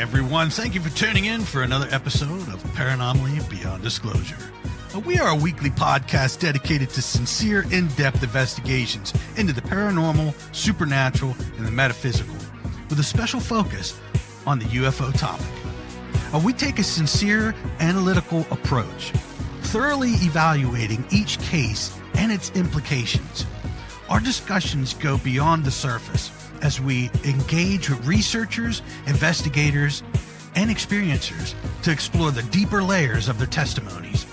everyone. Thank you for tuning in for another episode of Paranomaly Beyond Disclosure. We are a weekly podcast dedicated to sincere, in-depth investigations into the paranormal, supernatural, and the metaphysical, with a special focus on the UFO topic. We take a sincere, analytical approach, thoroughly evaluating each case and its implications. Our discussions go beyond the surface as we engage with researchers, investigators, and experiencers to explore the deeper layers of their testimonies.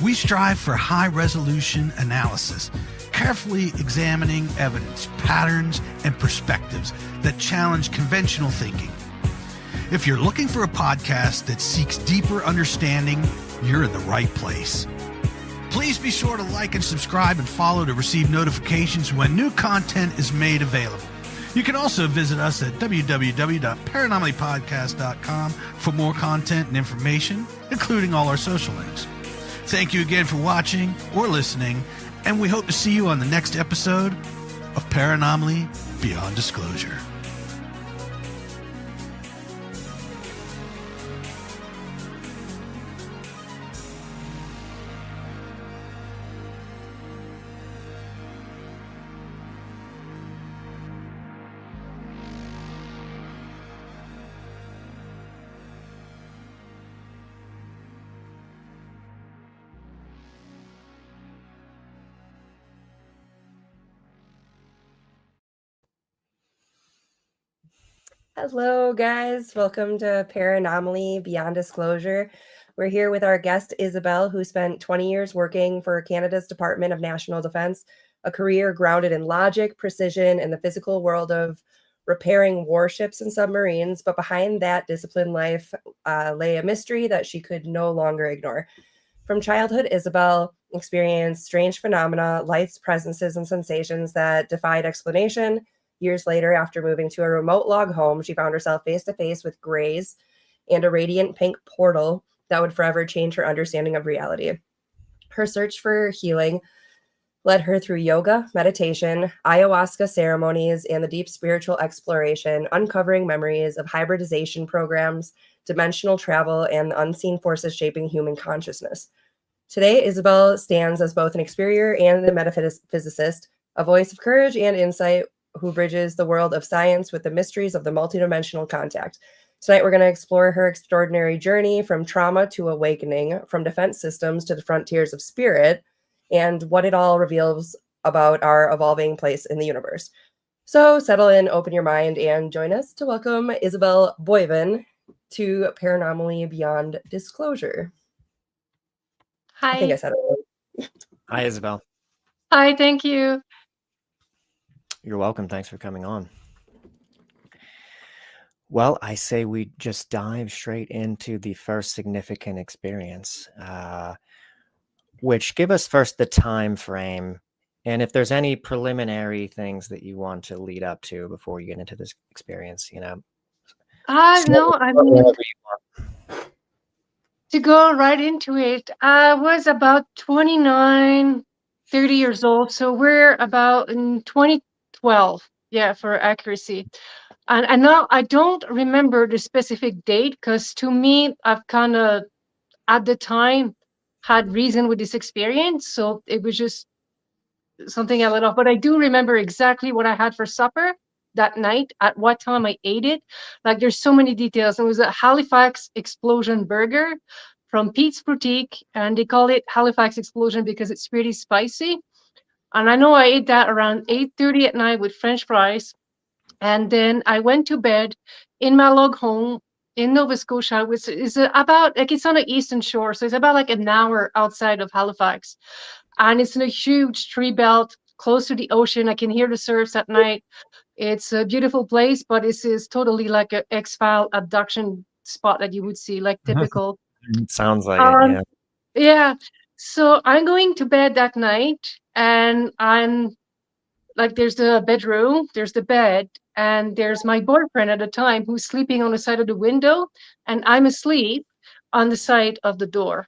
We strive for high-resolution analysis, carefully examining evidence, patterns, and perspectives that challenge conventional thinking. If you're looking for a podcast that seeks deeper understanding, you're in the right place. Please be sure to like and subscribe and follow to receive notifications when new content is made available. You can also visit us at www.paranomalypodcast.com for more content and information, including all our social links. Thank you again for watching or listening, and we hope to see you on the next episode of Paranomaly Beyond Disclosure. Hello, guys. Welcome to Paranomaly Beyond Disclosure. We're here with our guest, Isabelle, who spent 20 years working for Canada's Department of National Defense, a career grounded in logic, precision, and the physical world of repairing warships and submarines. But behind that disciplined life lay a mystery that she could no longer ignore. From childhood, Isabelle experienced strange phenomena, lights, presences, and sensations that defied explanation. Years later, after moving to a remote log home, she found herself face-to-face with grays and a radiant pink portal that would forever change her understanding of reality. Her search for healing led her through yoga, meditation, ayahuasca ceremonies, and the deep spiritual exploration, uncovering memories of hybridization programs, dimensional travel, and the unseen forces shaping human consciousness. Today, Isabelle stands as both an experienced and a metaphysicist, a voice of courage and insight who bridges the world of science with the mysteries of the multidimensional contact. Tonight, we're going to explore her extraordinary journey from trauma to awakening, from defense systems to the frontiers of spirit, and what it all reveals about our evolving place in the universe. So settle in, open your mind, and join us to welcome Isabelle Boivin to Paranormally Beyond Disclosure. Hi. I think I said it right. Hi, Isabelle. Hi, thank you. You're welcome. Thanks for coming on. Well, I say we just dive straight into the first significant experience, which give us first the time frame, and if there's any preliminary things that you want to lead up to before you get into this experience, No, I mean, to go right into it, I was about 29, 30 years old, so we're about in 2012, for accuracy. And now I don't remember the specific date, because to me, I've kind of, at the time, had reason with this experience, so it was just something I let off. But I do remember exactly what I had for supper that night, at what time I ate it. Like, there's so many details. It was a Halifax Explosion burger from Pete's Boutique, and they call it Halifax Explosion because it's pretty spicy. And I know I ate that around 8:30 at night with French fries. And then I went to bed in my log home in Nova Scotia, which is about, like, it's on the eastern shore, so it's about like an hour outside of Halifax. And it's in a huge tree belt close to the ocean. I can hear the surfs at night. It's a beautiful place, but this is totally like an X-File abduction spot that you would see, like typical. Sounds like it, yeah. Yeah. So I'm going to bed that night, and I'm like, there's the bedroom, there's the bed, and there's my boyfriend at the time who's sleeping on the side of the window, and I'm asleep on the side of the door.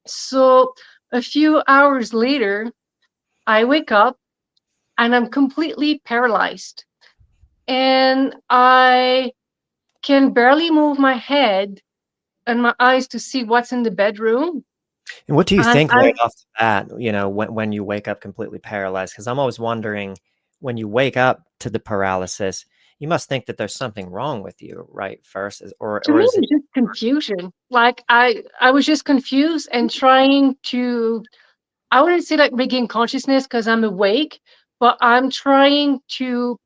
So a few hours later, I wake up and I'm completely paralyzed. And I can barely move my head and my eyes to see what's in the bedroom. And what do you And think I right off the bat, when you wake up completely paralyzed? Because I'm always wondering, when you wake up to the paralysis, you must think that there's something wrong with you, right? First, To or me, is it it's just confusion. Like I was just confused and trying to, I wouldn't say like regain consciousness because I'm awake, but I'm trying to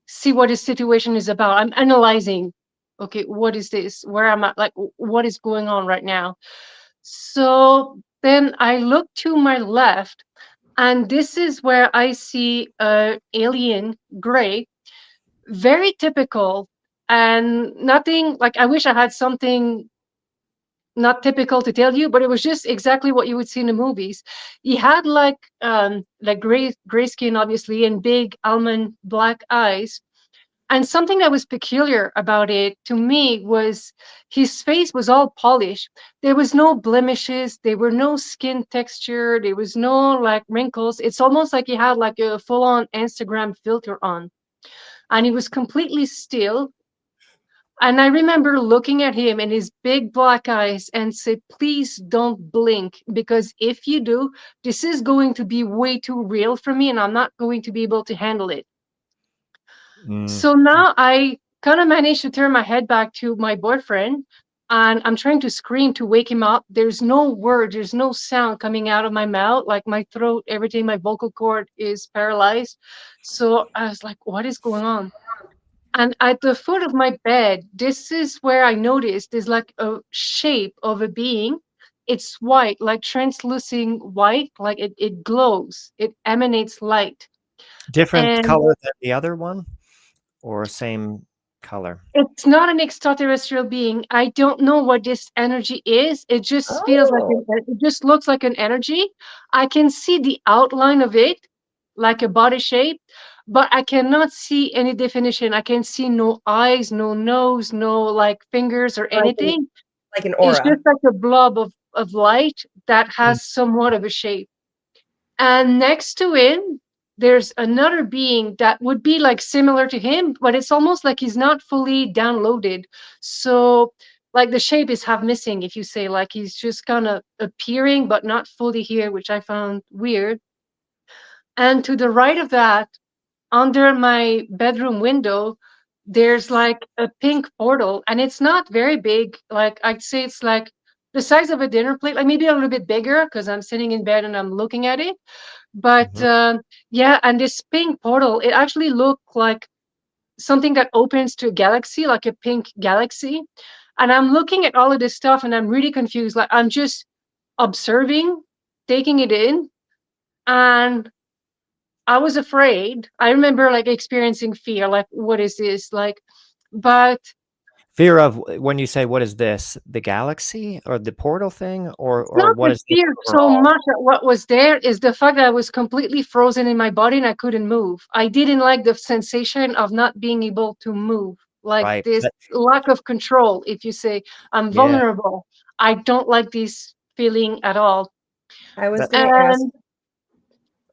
see what the situation is about. I'm analyzing, okay, what is this? Where am I? Like, what is going on right now? So then I look to my left, and this is where I see a alien gray, very typical, and nothing like I wish I had something not typical to tell you, but it was just exactly what you would see in the movies. He had like gray skin, obviously, and big almond black eyes. And something that was peculiar about it to me was his face was all polished. There was no blemishes, there were no skin texture, there was no like wrinkles. It's almost like he had like a full-on Instagram filter on. And he was completely still. And I remember looking at him and his big black eyes and say, please don't blink, because if you do, this is going to be way too real for me and I'm not going to be able to handle it. Mm. So now I kind of managed to turn my head back to my boyfriend and I'm trying to scream to wake him up. There's no word, there's no sound coming out of my mouth, like my throat, everything, my vocal cord is paralyzed. So I was like, what is going on? And at the foot of my bed, this is where I noticed there's like a shape of a being. It's white, like translucent white, like it glows, it emanates light. Different And color than the other one, or same color? it's not an extraterrestrial being. I don't know what this energy is. It just feels like Oh, it just looks like an energy. I can see the outline of it, like a body shape, but I cannot see any definition. I can see no eyes, no nose, no like fingers or like an anything. like an It's aura. just like a blob of light that Mm. has somewhat of a shape. And next to him, there's another being that would be like similar to him, but it's almost like he's not fully downloaded. So, like the shape is half missing, if you say, like he's just kind of appearing, but not fully here, which I found weird. And to the right of that, under my bedroom window, there's like a pink portal, and it's not very big. Like I'd say it's like the size of a dinner plate, like maybe a little bit bigger because I'm sitting in bed and I'm looking at it. But Mhm. yeah, and this pink portal, it actually looked like something that opens to a galaxy, like a pink galaxy. And I'm looking at all of this stuff and I'm really confused. Like I'm just observing, taking it in. And I was afraid. I remember like experiencing fear, like, what is this? Like, but Fear of when you say, "What is this?" The galaxy or the portal thing, or not what the is this fear so overall? much at what was there is the fact that I was completely frozen in my body and I couldn't move. I didn't like the sensation of not being able to move, like Right. this lack of control. If you say I'm Yeah. vulnerable, I don't like this feeling at all. I was That gonna ask And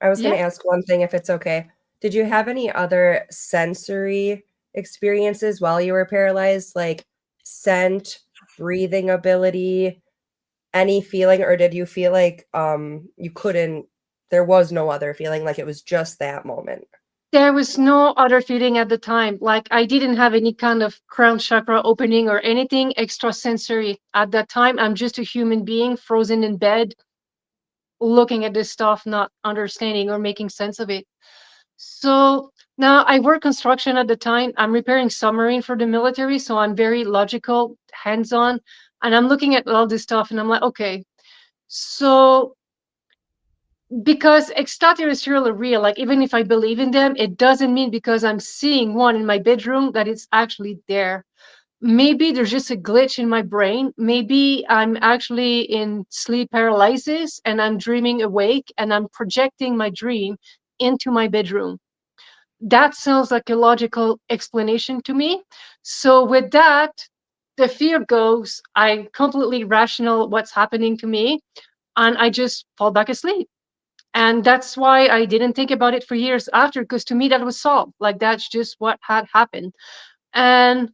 I was yeah, gonna ask one thing if it's okay. Did you have any other sensory experiences while you were paralyzed, like scent, breathing ability, any feeling, or did you feel like you couldn't there was no other feeling, like it was just that moment? there was no other feeling at the time. Like I didn't have any kind of crown chakra opening or anything extrasensory at that time. I'm just a human being frozen in bed, looking at this stuff, not understanding or making sense of it. So now I work construction at the time. I'm repairing submarine for the military, so I'm very logical, hands-on, and I'm looking at all this stuff and I'm like, okay, so because extraterrestrial are real, like even if I believe in them, it doesn't mean because I'm seeing one in my bedroom that it's actually there. Maybe there's just a glitch in my brain. Maybe I'm actually in sleep paralysis and I'm dreaming awake and I'm projecting my dream into my bedroom. That sounds like a logical explanation to me. So with that, the fear goes, I completely rational what's happening to me and I just fall back asleep. And that's why I didn't think about it for years after, because to me that was solved. Like that's just what had happened. And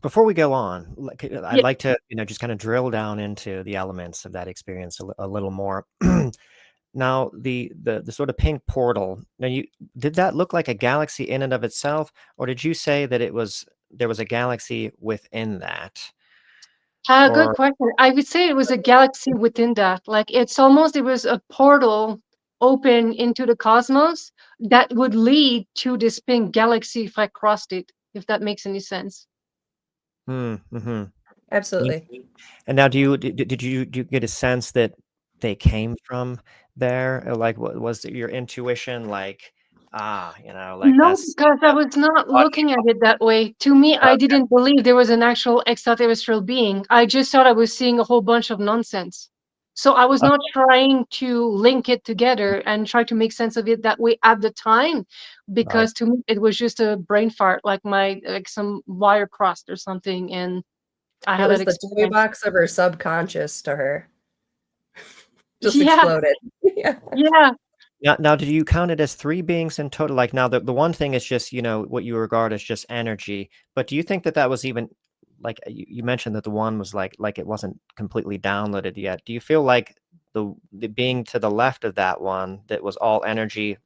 Before we go on, I'd Yeah. like to, just kind of drill down into the elements of that experience a little more. Now, the sort of pink portal. Now, did that look like a galaxy in and of itself, or did you say that there was a galaxy within that? Good Or question. I would say it was a galaxy within that. Like it was a portal open into the cosmos that would lead to this pink galaxy if I crossed it, if that makes any sense. mm-hmm. Absolutely. And now, did you get a sense that they came from there? Or, like, was it your intuition, like, like No, that's because I was not looking at it that way. To me, I okay, didn't believe there was an actual extraterrestrial being. I just thought I was seeing a whole bunch of nonsense. So I was not trying to link it together and try to make sense of it that way at the time, right. because to me it was just a brain fart, like some wire crossed or something, and I It had that was the toy experience. box of her subconscious to her. Just Yeah, exploded. Yeah. yeah. Now, did you count it as 3 beings in total? Like, now the one thing is just, what you regard as just energy, but do you think that that was even like, you mentioned that the one was like it wasn't completely downloaded yet. Do you feel like the being to the left of that one that was all energy,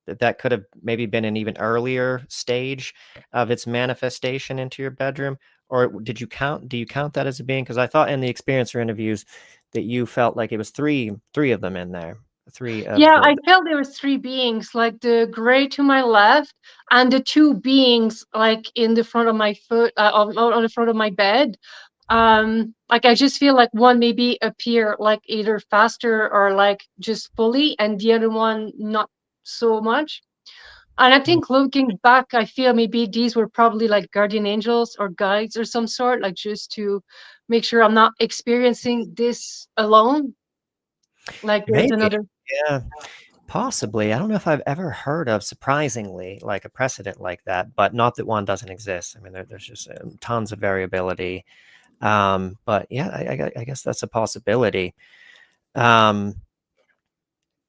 that could have maybe been an even earlier stage of its manifestation into your bedroom? Or do you count that as a being? Because I thought in the experiencer interviews that you felt like it was three of them in there. Three of Yeah, the I felt there was three beings, like the gray to my left, and the two beings like in the front of my foot, on the front of my bed. Like I just feel like one maybe appear like either faster or like just fully, and the other one not so much. And I Mm, think looking back, I feel maybe these were probably like guardian angels or guides or some sort, like just to make sure I'm not experiencing this alone. Like there's maybe. another. Yeah, possibly. I don't know if I've ever heard of, surprisingly, like a precedent like that, but not that one doesn't exist. I mean, there's just tons of variability. But yeah, I guess that's a possibility. Um,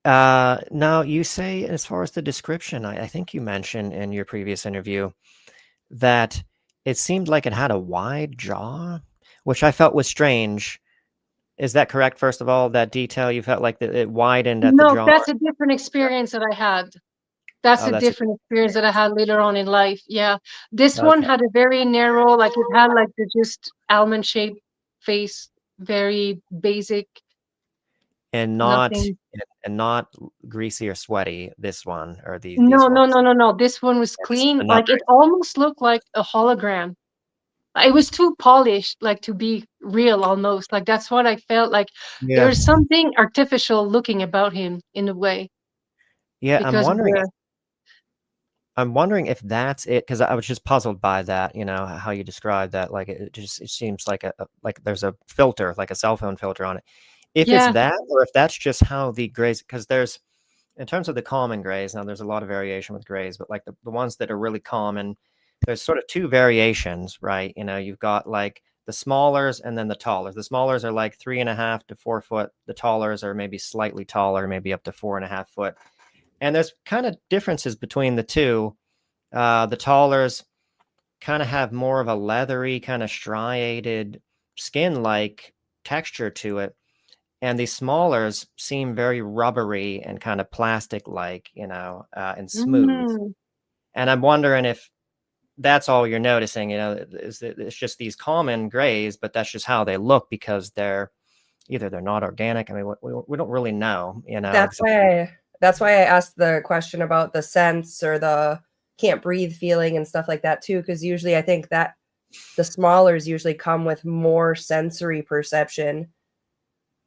Now you say, as far as the description, I think you mentioned in your previous interview that it seemed like it had a wide jaw, which I felt was strange. Is that correct? First of all, that detail, you felt like that it widened at the No, jaw. that's a different experience that I had. That's Oh, a that's a different experience that I had later on in life. Yeah. This one okay. had a very narrow, like it had like the just almond shaped face, very basic, And not nothing. and not greasy or sweaty, this one or these No, no, ones. no, no, no. This one was Yeah, this is clean. another Like it almost looked like a hologram. It was too polished, like to be real almost. Like that's what I felt like. yeah. There's something artificial looking about him in a way Yeah, because of the. I'm wondering if that's it, because I was just puzzled by that, how you described that. Like it seems like like there's a filter, like a cell phone filter on it. If it's Yeah. that, or if that's just how the grays, because there's, in terms of the common grays, now there's a lot of variation with grays, but like the ones that are really common, there's sort of two variations, right? You've got like the smallers and then the tallers. The smallers are like 3.5 to 4 foot. The tallers are maybe slightly taller, maybe up to 4.5 foot. And there's kind of differences between the two. The tallers kind of have more of a leathery, kind of striated skin-like texture to it. And the smallers seem very rubbery and kind of plastic-like, and smooth. Mm. And I'm wondering if that's all you're noticing, is that it's just these common grays, but that's just how they look because they're not organic. I mean, we don't really know, That's why I asked the question about the sense or the can't breathe feeling and stuff like that too, because usually I think that the smallers usually come with more sensory perception.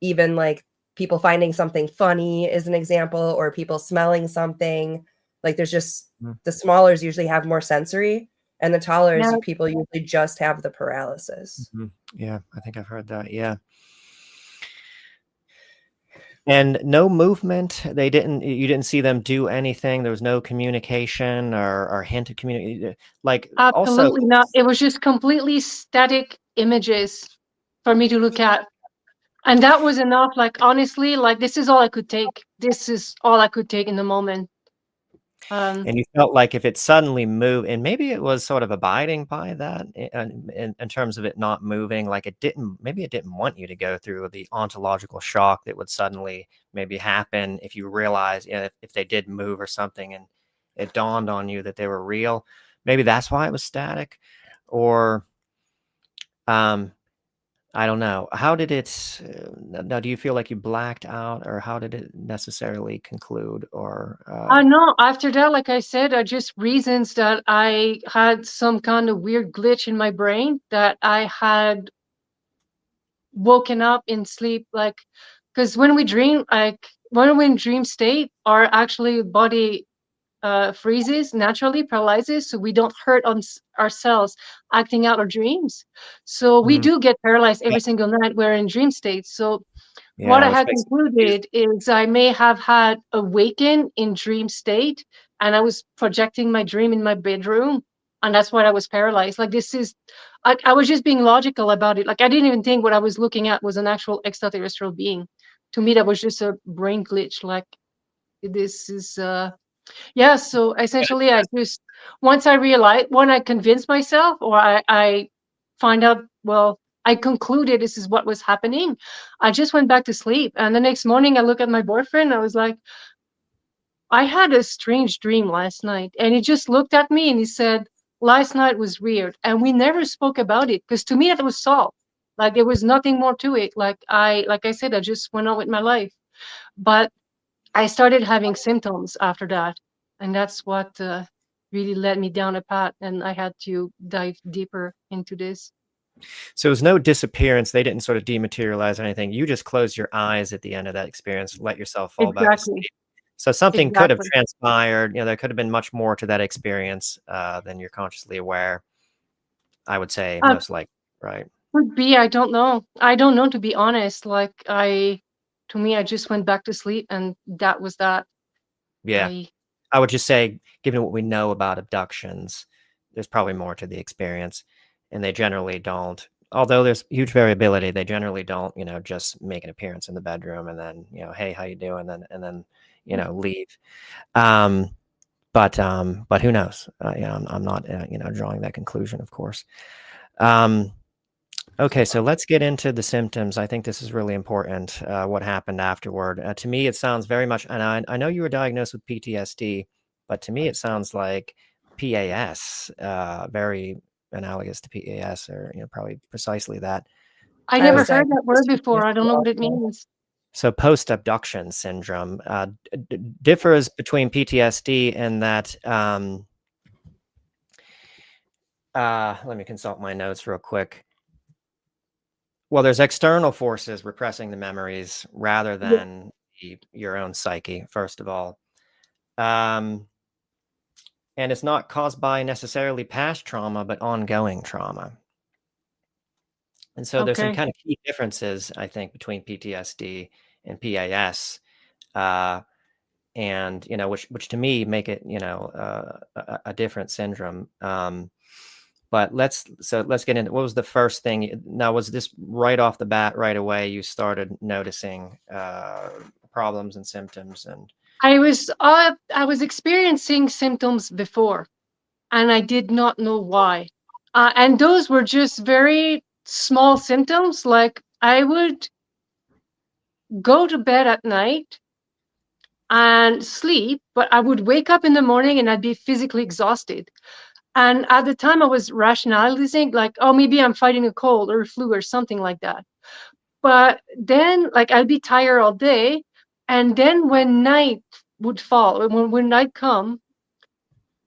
Even like people finding something funny is an example, or people smelling something. Like there's just Mm. the smallers usually have more sensory, and the tallers Yeah. people usually just have the paralysis. Mhm. Yeah, I think I've heard that. Yeah. And no movement. You didn't see them do anything. There was no communication or hint of community. Like, also, Absolutely not. It was just completely static images for me to look at. And that was enough. Like, honestly, like, this is all I could take. This is all I could take in the moment. And you felt like if it suddenly moved, and maybe it was sort of abiding by that in terms of it not moving, like maybe it didn't want you to go through the ontological shock that would suddenly maybe happen if you realize, if they did move or something and it dawned on you that they were real. Maybe that's why it was static. Or I don't know. How did it, now do you feel like you blacked out, or how did it necessarily conclude? Or No, after that, like I said, I just reasons that I had some kind of weird glitch in my brain, that I had woken up in sleep, like, because when we dream, like when we're in dream state, our actually body freezes, naturally paralyzes, so we don't hurt ourselves acting out our dreams. So we mm, do get paralyzed yeah, every single night we're in dream state. So what yeah, I which had makes it confusing. concluded is I may have had awakened in dream state, and I was projecting my dream in my bedroom, and that's why I was paralyzed. Like, this is, I was just being logical about it. Like, I didn't even think what I was looking at was an actual extraterrestrial being. To me, that was just a brain glitch. Like, this is yeah. So essentially, I just, once I realized, when I convinced myself, or I find out, well, I concluded this is what was happening, I just went back to sleep. And the next morning, I look at my boyfriend. I was like, I had a strange dream last night. And he just looked at me and he said, last night was weird. And we never spoke about it, because to me, that was solved. Like, there was nothing more to it. Like I said, I just went on with my life. But I started having symptoms after that, and that's what really led me down a path, and I had to dive deeper into this. So it was no disappearance. They didn't sort of dematerialize or anything. You just closed your eyes at the end of that experience, let yourself fall back Exactly, asleep. So something could have exactly. transpired. There could have been much more to that experience than you're consciously aware. I would say Uh, most likely, right? Could be. I don't know. I don't know, to be honest. To me, I just went back to sleep, and that was that. Yeah. I I would just say, given what we know about abductions, there's probably more to the experience, and they generally don't. Although there's huge variability, they generally don't, just make an appearance in the bedroom and then, hey, how you doing? And then, leave. Um, but who knows? I'm not, drawing that conclusion, of course. Okay, so let's get into the symptoms. I think this is really important, what happened afterward. To me, it sounds very much, and I know you were diagnosed with PTSD, but to me, it sounds like PAS, very analogous to PAS, or probably precisely that. I I never was heard that diagnosed word with before. I don't know what it PTSD also. means. So post-abduction syndrome differs between PTSD and that. Let me consult my notes real quick. Well, there's external forces repressing the memories rather Yeah. than your own psyche, first of all. And it's not caused by necessarily past trauma, but ongoing trauma. And so there's some Okay. kind of key differences, I think, between PTSD and PAS, and which to me make it a different syndrome. But let's get into, what was the first thing? Now, was this right off the bat, right away, you started noticing problems and symptoms? And I was experiencing symptoms before, and I did not know why. And those were just very small symptoms. Like, I would go to bed at night and sleep, but I would wake up in the morning and I'd be physically exhausted. And at the time, I was rationalizing, like, oh, maybe I'm fighting a cold or a flu or something like that. But then, like, I'd be tired all day. And then when night would fall, when night come,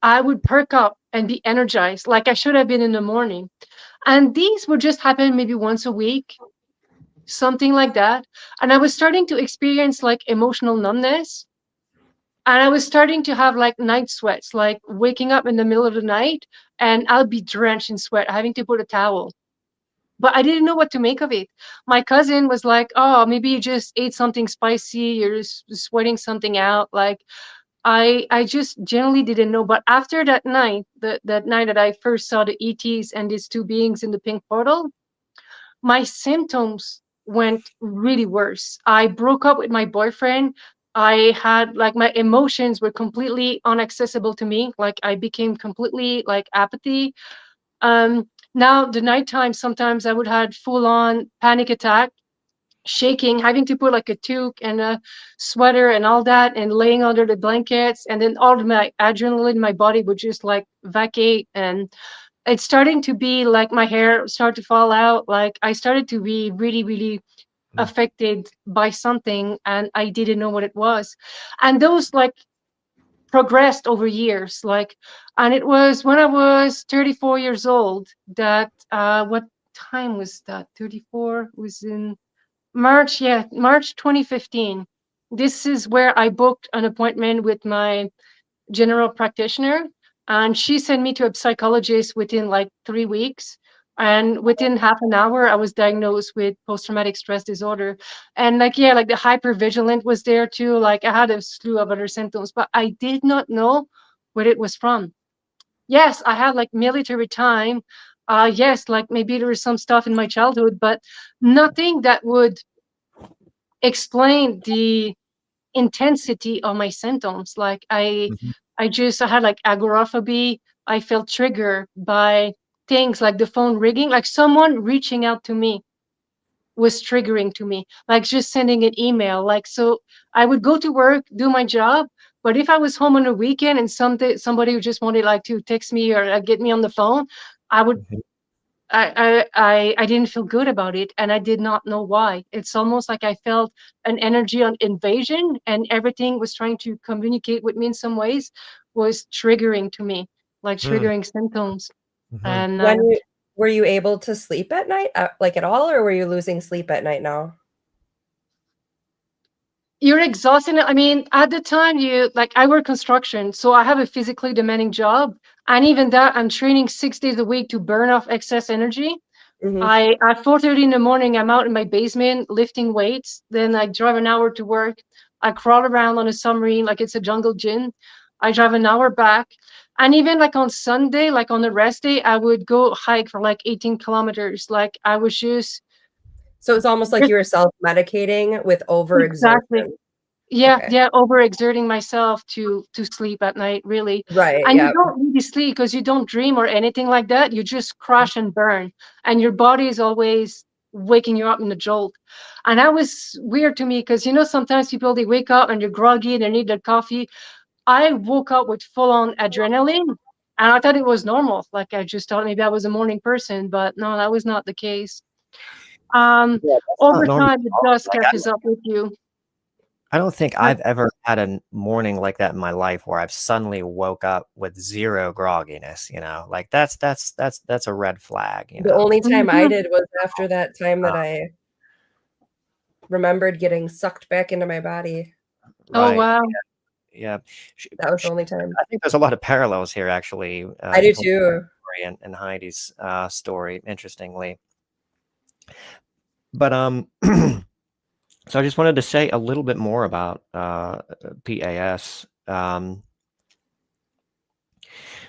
I would perk up and be energized, like I should have been in the morning. And these would just happen maybe once a week, something like that. And I was starting to experience like emotional numbness. And I was starting to have like night sweats, like waking up in the middle of the night and I'll be drenched in sweat, having to put a towel. But I didn't know what to make of it. My cousin was like, oh, maybe you just ate something spicy, you're sweating something out. Like, I just generally didn't know. But after that night, that night that I first saw the ETs and these two beings in the pink portal, my symptoms went really worse. I broke up with my boyfriend. I had like my emotions were completely inaccessible to me. Like I became completely like apathy. Now the nighttime, sometimes I would have full on panic attack, shaking, having to put like a toque and a sweater and all that, and laying under the blankets, and then all of my adrenaline in my body would just like vacate, and it's starting to be like my hair started to fall out. Like I started to be really, really affected by something, and I didn't know what it was. And those like progressed over years. Like, and it was when I was 34 years old that what time was that? 34 was in March, yeah, March 2015. This is where I booked an appointment with my general practitioner, and she sent me to a psychologist within like 3 weeks. And within half an hour, I was diagnosed with post-traumatic stress disorder. And like, yeah, like the hypervigilant was there too. Like I had a slew of other symptoms, but I did not know what it was from. Yes, I had like military time. Yes, like maybe there was some stuff in my childhood, but nothing that would explain the intensity of my symptoms. Like Mhm. I had like agoraphobia. I felt triggered by things like the phone ringing, like someone reaching out to me was triggering to me, like just sending an email. Like, so I would go to work, do my job, but if I was home on a weekend and somebody who just wanted like to text me or get me on the phone, I would Mhm. I didn't feel good about it, and I did not know why. It's almost like I felt an energy on invasion, and everything was trying to communicate with me in some ways was triggering to me, like Mm. triggering symptoms. Mhm. And Were you able to sleep at night, like at all, or were you losing sleep at night now? you're exhausting. I mean, at the time, you like I work construction, so I have a physically demanding job, and even that, I'm training 6 days a week to burn off excess energy. Mhm. I at 4:30 in the morning, I'm out in my basement lifting weights. Then I drive an hour to work. I crawl around on a submarine like it's a jungle gym. I drive an hour back. And even like on Sunday, like on the rest day, I would go hike for like 18 kilometers. Like I was just So it's almost like you were self-medicating with exactly. overexertion. Yeah, Okay. yeah, overexerting myself to sleep at night, really. Right, And you yeah. don't really sleep because you don't dream or anything like that. You just crash and burn, and your body is always waking you up in a jolt. And that was weird to me because sometimes people they wake up and they're groggy and they need their coffee. I woke up with full on adrenaline, and I thought it was normal. Like I just thought maybe I was a morning person, but no, that was not the case. Um, Yeah, that's not over normal time, at it all. does Like catches up with you. I don't think But I've ever had a morning like that in my life where I've suddenly woke up with zero grogginess, Like that's a red flag, The only time I Mhm. did was after that time Uh, that I remembered getting sucked back into my body. Oh right. wow. Yeah. Sh That was sh the only time. I think there's a lot of parallels here actually, I do between too. Rory and Heidi's, story, interestingly. But, so I just wanted to say a little bit more about, PAS.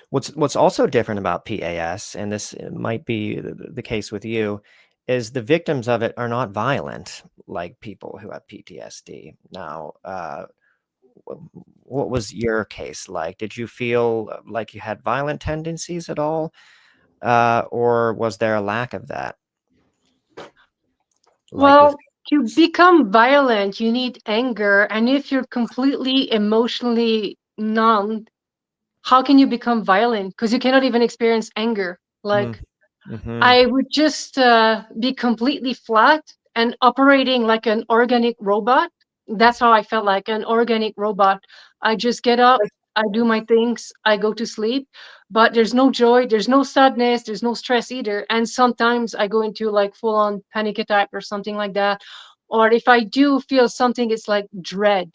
What's also different about PAS, and this might be the case with you, is the victims of it are not violent like people who have PTSD. Now, what was your case like? Did you feel like you had violent tendencies at all, or was there a lack of that? Like with Well, to become violent, you need anger. And if you're completely emotionally numb, how can you become violent? Because you cannot even experience anger. mm, Like, mhm, I would just be completely flat and operating like an organic robot. That's how I felt, like an organic robot. I just get up, Like, I do my things, I go to sleep, but there's no joy, there's no sadness, there's no stress either. And sometimes I go into like full on panic attack or something like that. Or if I do feel something, it's like dread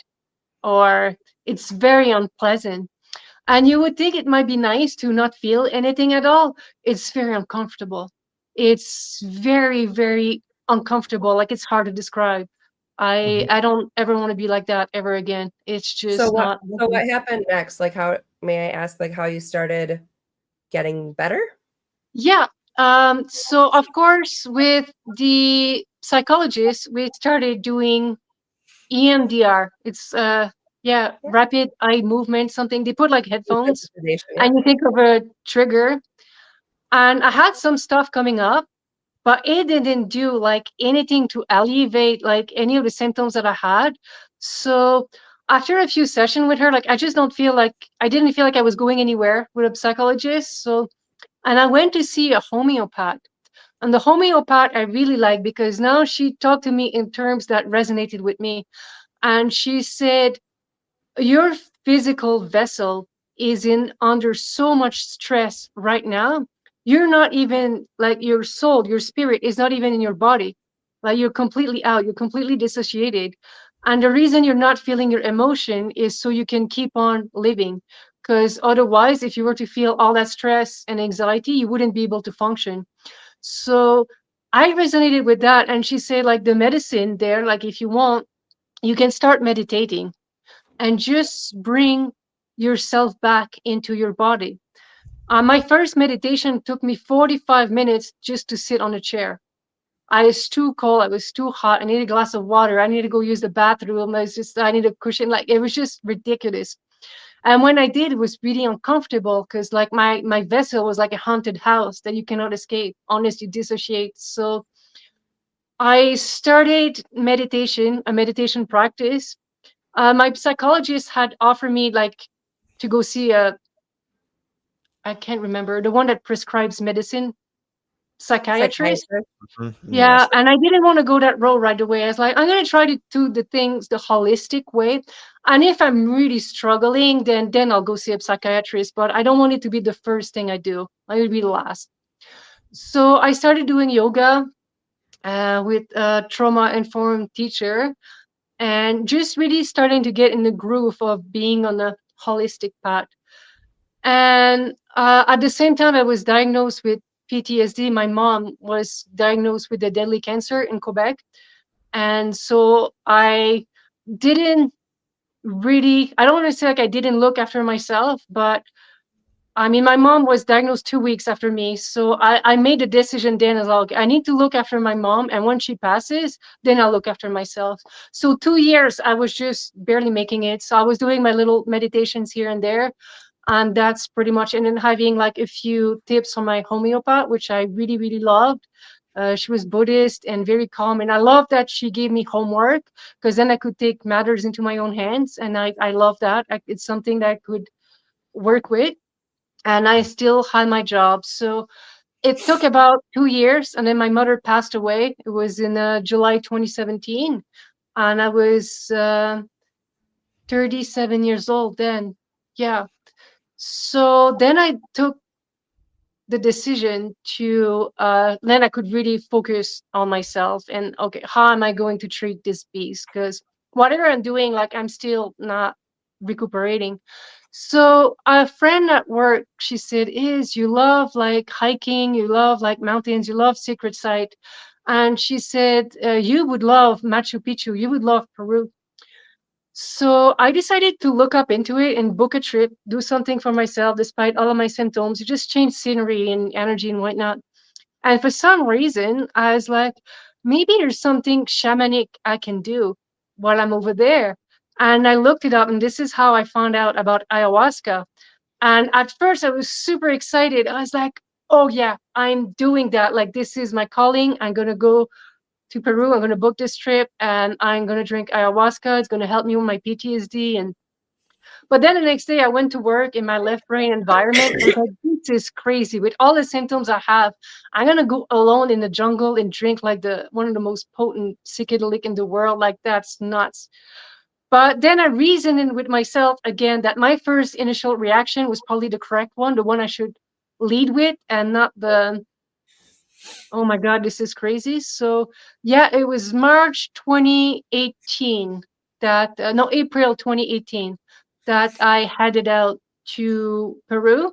or it's very unpleasant. And you would think it might be nice to not feel anything at all. It's very uncomfortable. It's very, very uncomfortable. Like it's hard to describe. I mhm. I don't ever want to be like that ever again. It's so just what not so healthy. what happened next? Like, how may I ask, like, how you started getting better? Yeah. So of course with the psychologist, we started doing EMDR. It's Yeah. rapid eye movement, something. They put like headphones Desensitization, yeah. and you think of a trigger. And I had some stuff coming up, but it didn't do like anything to alleviate like any of the symptoms that I had. So after a few sessions with her, like I didn't feel like I was going anywhere with a psychologist. So and I went to see a homeopath. And the homeopath I really like because now she talked to me in terms that resonated with me. And she said, your physical vessel is in under so much stress right now. You're not even like your soul, your spirit is not even in your body. Like you're completely out, you're completely dissociated. And the reason you're not feeling your emotion is so you can keep on living. Because otherwise, if you were to feel all that stress and anxiety, you wouldn't be able to function. So I resonated with that. And she said, like, the medicine there, like, if you want, you can start meditating and just bring yourself back into your body. My first meditation took me 45 minutes just to sit on a chair. I was too cold. I was too hot. I needed a glass of water. I needed to go use the bathroom. I needed a cushion. Like, it was just ridiculous. And when I did, it was really uncomfortable because like my vessel was like a haunted house that you cannot escape unless you dissociate. So I started a meditation practice. My psychologist had offered me like to go see I can't remember, the one that prescribes medicine, psychiatrist. Psychiatrist. Yeah, Yes. and I didn't want to go that road right away. I was like, I'm gonna try to do the things the holistic way. And if I'm really struggling, then I'll go see a psychiatrist. But I don't want it to be the first thing I do. I would be the last. So I started doing yoga with a trauma-informed teacher and just really starting to get in the groove of being on a holistic path. And at the same time, I was diagnosed with PTSD. My mom was diagnosed with a deadly cancer in Quebec. And so didn't I don't want to say like I didn't look after myself, but I mean, my mom was diagnosed 2 weeks after me. So I made a decision then as well. Okay, I need to look after my mom. And when she passes, then I'll look after myself. So 2 years, I was just barely making it. So I was doing my little meditations here and there. And that's pretty much, and then having like a few tips from my homeopath, which I really, really loved. She was Buddhist and very calm. And I love that she gave me homework because then I could take matters into my own hands. And I love that. It's something that I could work with. And I still had my job. So it took about 2 years. And then my mother passed away. It was in July 2017. And I was 37 years old then. Yeah. So then I took the decision to then I could really focus on myself and okay, how am I going to treat this beast? Because whatever I'm doing, like I'm still not recuperating. So a friend at work, she said, is you love like hiking, you love like mountains, you love secret site. And she said, you would love Machu Picchu, you would love Peru. So I decided to look up into it and book a trip, do something for myself despite all of my symptoms, just change scenery and energy and whatnot. And for some reason, I was like, maybe there's something shamanic I can do while I'm over there. And I looked it up, and this is how I found out about ayahuasca. And at first, I was super excited. I was like, oh, yeah, I'm doing that. Like, this is my calling. I'm going to go to Peru. I'm going to book this trip and I'm going to drink ayahuasca. It's going to help me with my PTSD. But then the next day I went to work in my left brain environment. I was like, this is crazy. With all the symptoms I have, I'm going to go alone in the jungle and drink like one of the most potent psychedelic in the world. Like that's nuts. But then I reasoned with myself again that my first initial reaction was probably the correct one, the one I should lead with and not the oh my God, this is crazy. So yeah, it was March 2018 that, no, April 2018 that I headed out to Peru.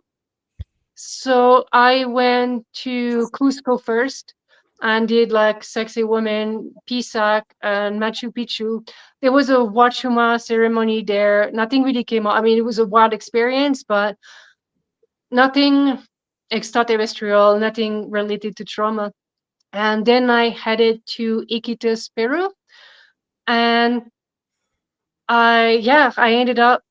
So I went to Cusco first and did like Sexy Woman, Pisac, and Machu Picchu. There was a Wachuma ceremony there. Nothing really came out. I mean, it was a wild experience, but nothing extraterrestrial, nothing related to trauma. And then I headed to Iquitos, Peru. And I ended up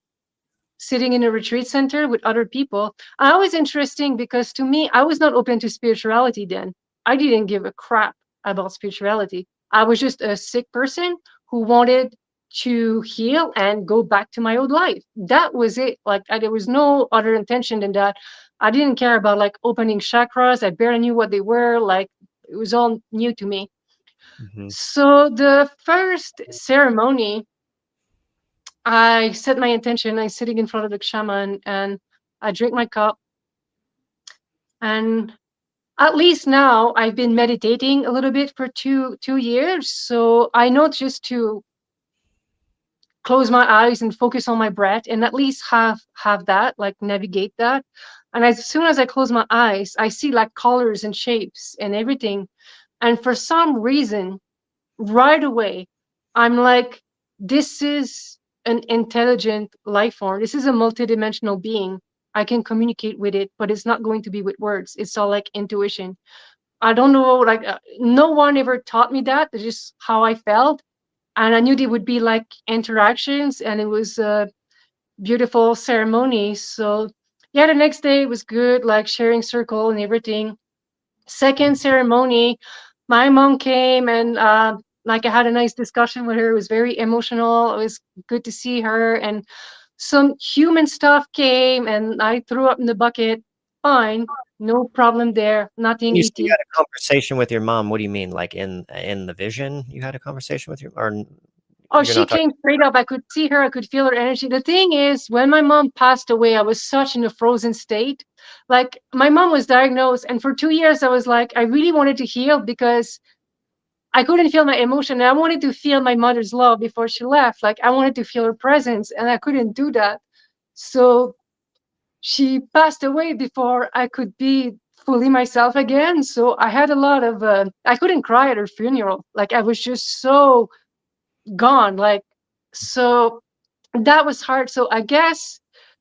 sitting in a retreat center with other people. And it was interesting because to me, I was not open to spirituality then. I didn't give a crap about spirituality. I was just a sick person who wanted to heal and go back to my old life. That was it. Like there was no other intention than that. I didn't care about like opening chakras. I barely knew what they were. Like it was all new to me. Mhm. So the first ceremony, I set my intention. I'm sitting in front of the shaman and I drink my cup. And at least now I've been meditating a little bit for two years. So I know just to close my eyes and focus on my breath and at least have that, like navigate that. And as soon as I close my eyes, I see like colors and shapes and everything. And for some reason, right away, I'm like, this is an intelligent life form. This is a multidimensional being. I can communicate with it, but it's not going to be with words. It's all like intuition. I don't know, like, no one ever taught me that. It's just how I felt. And I knew there would be like interactions, and it was a beautiful ceremony. So, yeah, the next day was good, like sharing circle and everything. Second ceremony, my mom came and like I had a nice discussion with her. It was very emotional. It was good to see her, and some human stuff came and I threw up in the bucket. Fine, no problem there. Nothing You said you ET. had a conversation with your mom. What do you mean? Like in the vision, you had a conversation with your, or Oh, you're she not talking? came straight up. I could see her. I could feel her energy. The thing is, when my mom passed away, I was such in a frozen state. Like my mom was diagnosed, and for 2 years, I was like, I really wanted to heal because I couldn't feel my emotion. And I wanted to feel my mother's love before she left. Like I wanted to feel her presence, and I couldn't do that. So she passed away before I could be fully myself again. So I had a lot of. I couldn't cry at her funeral. Like I was just so gone. Like so that was hard. So I guess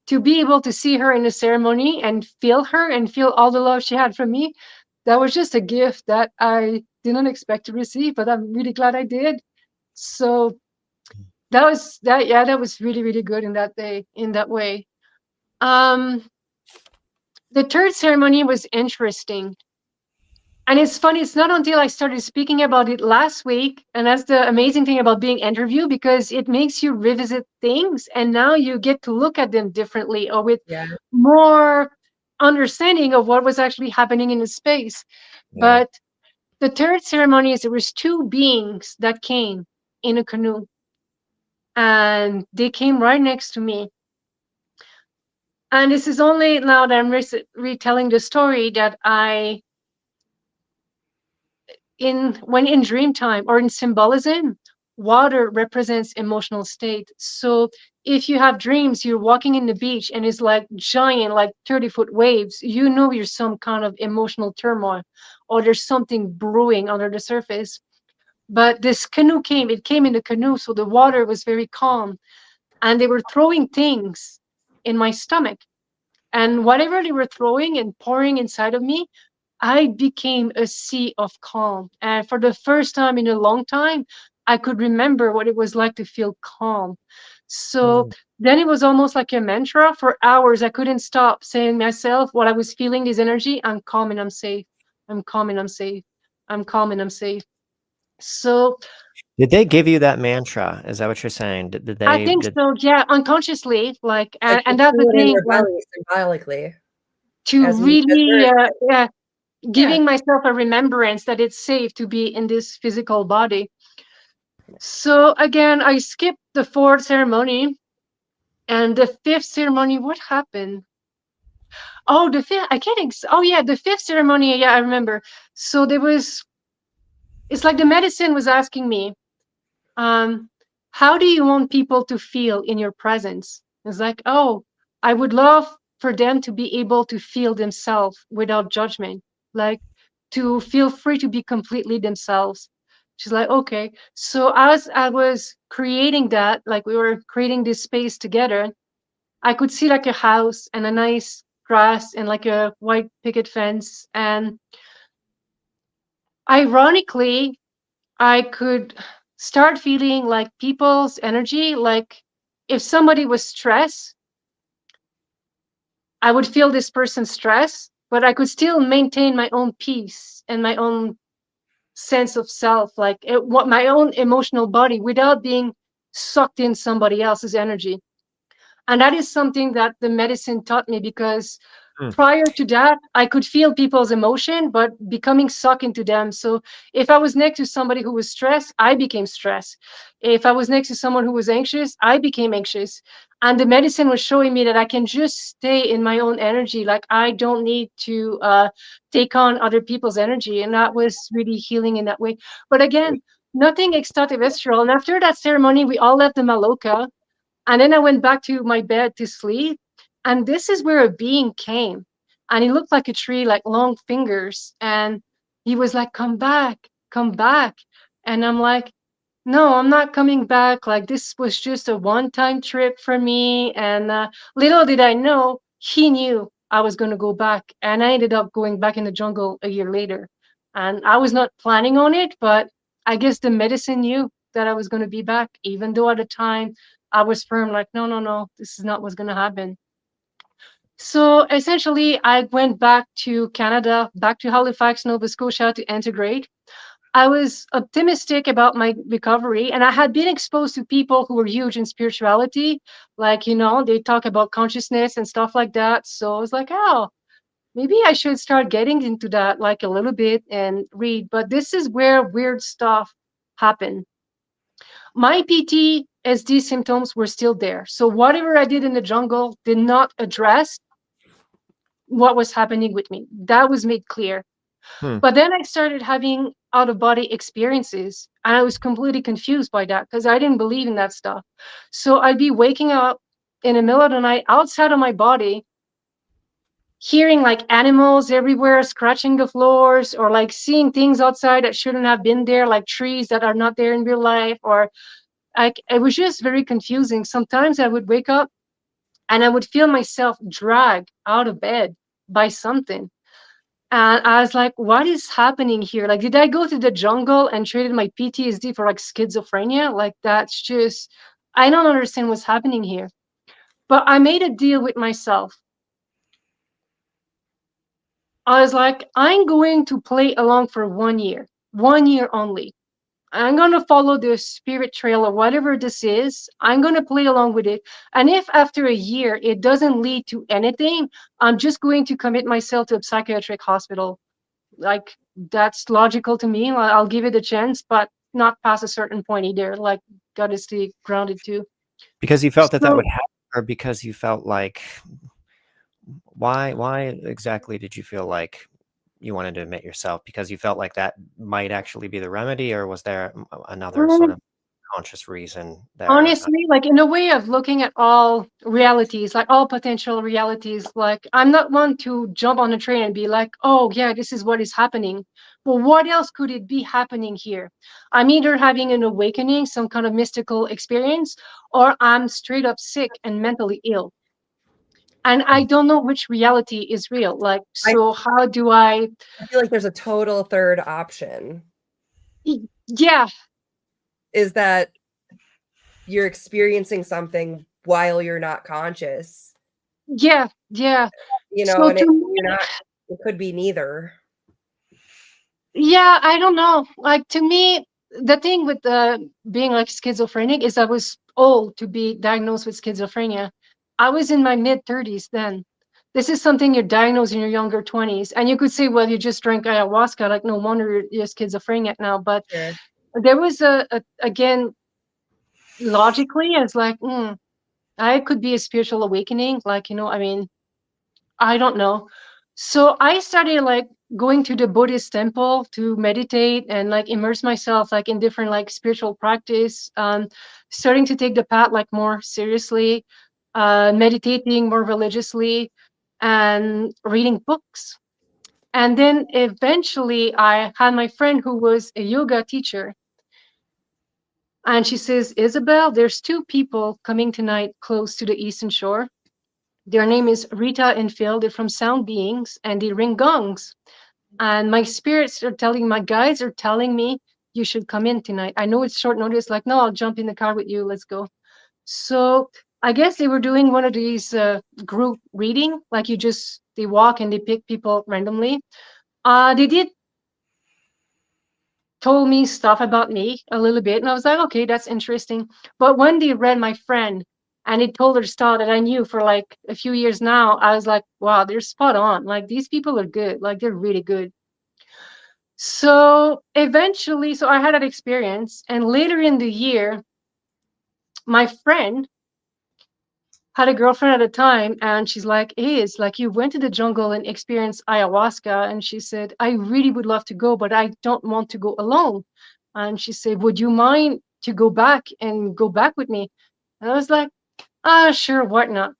to be able to see her in the ceremony and feel her and feel all the love she had from me, that was just a gift that I didn't expect to receive, but I'm really glad I did. So that was that. Yeah, that was really, really good in that day, in that way. Um, the third ceremony was interesting. And it's funny, it's not until I started speaking about it last week, and that's the amazing thing about being interviewed, because it makes you revisit things and now you get to look at them differently or with Yeah. more understanding of what was actually happening in the space. Yeah. But the third ceremony is there was two beings that came in a canoe and they came right next to me. And this is only now that I'm retelling the story that when in dream time or in symbolism, water represents emotional state. So if you have dreams, you're walking in the beach and it's like giant, like 30-foot waves, you know you're some kind of emotional turmoil or there's something brewing under the surface. But this canoe it came in the canoe, so the water was very calm and they were throwing things in my stomach. And whatever they were throwing and pouring inside of me, I became a sea of calm. And for the first time in a long time, I could remember what it was like to feel calm. So Mm. then it was almost like a mantra. For hours, I couldn't stop saying myself what I was feeling, this energy. I'm calm and I'm safe. I'm calm and I'm safe. I'm calm and I'm safe. So Did they give you that mantra? Is that what you're saying? Did I they? think Did so, yeah, unconsciously. Like, Like you and that's the feel it in thing, your belly symbolically to as really, we're yeah. giving myself a remembrance that it's safe to be in this physical body. So again, I skipped the fourth ceremony and the fifth ceremony. What happened? Oh, the fifth. I can't. Oh yeah, the fifth ceremony. Yeah, I remember. So there was. It's like the medicine was asking me, um, how do you want people to feel in your presence? It's like, oh, I would love for them to be able to feel themselves without judgment, like to feel free to be completely themselves. She's like, okay. So as I was creating that, like we were creating this space together, I could see like a house and a nice grass and like a white picket fence. And ironically, I could start feeling like people's energy, like if somebody was stressed, I would feel this person's stress, but I could still maintain my own peace and my own sense of self, like what my own emotional body, without being sucked in somebody else's energy. And that is something that the medicine taught me, because Hmm. prior to that, I could feel people's emotion, but becoming sucked into them. So if I was next to somebody who was stressed, I became stressed. If I was next to someone who was anxious, I became anxious. And the medicine was showing me that I can just stay in my own energy. Like I don't need to take on other people's energy. And that was really healing in that way. But again, nothing extraterrestrial. And after that ceremony, we all left the Maloka. And then I went back to my bed to sleep. And this is where a being came. And he looked like a tree, like long fingers. And he was like, come back, come back. And I'm like, no, I'm not coming back. Like, this was just a one-time trip for me. And little did I know, he knew I was going to go back. And I ended up going back in the jungle a year later. And I was not planning on it, but I guess the medicine knew that I was going to be back, even though at the time I was firm, like, no, no, no, this is not what's going to happen. So essentially, I went back to Canada, back to Halifax, Nova Scotia to integrate. I was optimistic about my recovery, and I had been exposed to people who were huge in spirituality. Like, they talk about consciousness and stuff like that. So I was like, oh, maybe I should start getting into that like a little bit and read. But this is where weird stuff happened. My PTSD symptoms were still there. So whatever I did in the jungle did not address what was happening with me. That was made clear. Hmm. But then I started having out of body experiences, and I was completely confused by that because I didn't believe in that stuff. So I'd be waking up in the middle of the night outside of my body, hearing like animals everywhere scratching the floors, or like seeing things outside that shouldn't have been there, like trees that are not there in real life, or it was just very confusing. Sometimes I would wake up and I would feel myself dragged out of bed by something. And I was like, what is happening here? Like, did I go to the jungle and traded my PTSD for like schizophrenia? Like, that's just, I don't understand what's happening here. But I made a deal with myself. I was like, I'm going to play along for 1 year only. I'm going to follow the spirit trail or whatever this is. I'm going to play along with it. And if after a year it doesn't lead to anything, I'm just going to commit myself to a psychiatric hospital. Like, that's logical to me. I'll give it a chance, but not past a certain point either. Like, gotta stay grounded too. Because you felt that that So would happen, or because you felt like, why exactly did you feel like you wanted to admit yourself? Because you felt like that might actually be the remedy, or was there another sort um, of conscious reason there? honestly, like in a way of looking at all realities, like all potential realities, like I'm not one to jump on a train and be like, oh yeah, this is what is happening. Well, what else could it be happening here? I'm either having an awakening, some kind of mystical experience, or I'm straight up sick and mentally ill. And I don't know which reality is real. Like, I, so how do I? I feel like there's a total third option. Yeah, Is that you're experiencing something while you're not conscious, yeah, yeah. So and to you're me, not, it could be neither. yeah, I don't know. Like to me, the thing with being like schizophrenic is I was old to be diagnosed with schizophrenia. I was in my mid 30s then. This is something you're diagnosed in your younger 20s. And you could say, well, you just drank ayahuasca. Like, no wonder you're schizophrenic now. But Sure. there was again, logically, it's like, I could be a spiritual awakening. Like, I mean, I don't know. So I started like going to the Buddhist temple to meditate and like immerse myself like in different like spiritual practice, starting to take the path like more seriously, meditating more religiously, and reading books. And then eventually I had my friend who was a yoga teacher. And she says, Isabelle, there's two people coming tonight close to the Eastern Shore. Their name is Rita and Phil. They're from Sound Beings and they ring gongs. And my guides are telling me you should come in tonight. I know it's short notice, like, no, I'll jump in the car with you. Let's go. So I guess they were doing one of these group reading, like they walk and they pick people randomly. They did told me stuff about me a little bit, and I was like, okay, that's interesting. But when they read my friend and it told her stuff that I knew for like a few years now, I was like, wow, they're spot on. Like these people are good. Like they're really good. So eventually, so I had that experience, and later in the year, my friend had a girlfriend at the time, and she's like, hey, it's like you went to the jungle and experienced ayahuasca. And she said, I really would love to go, but I don't want to go alone. And she said, would you mind to go back with me? And I was like, sure, why not?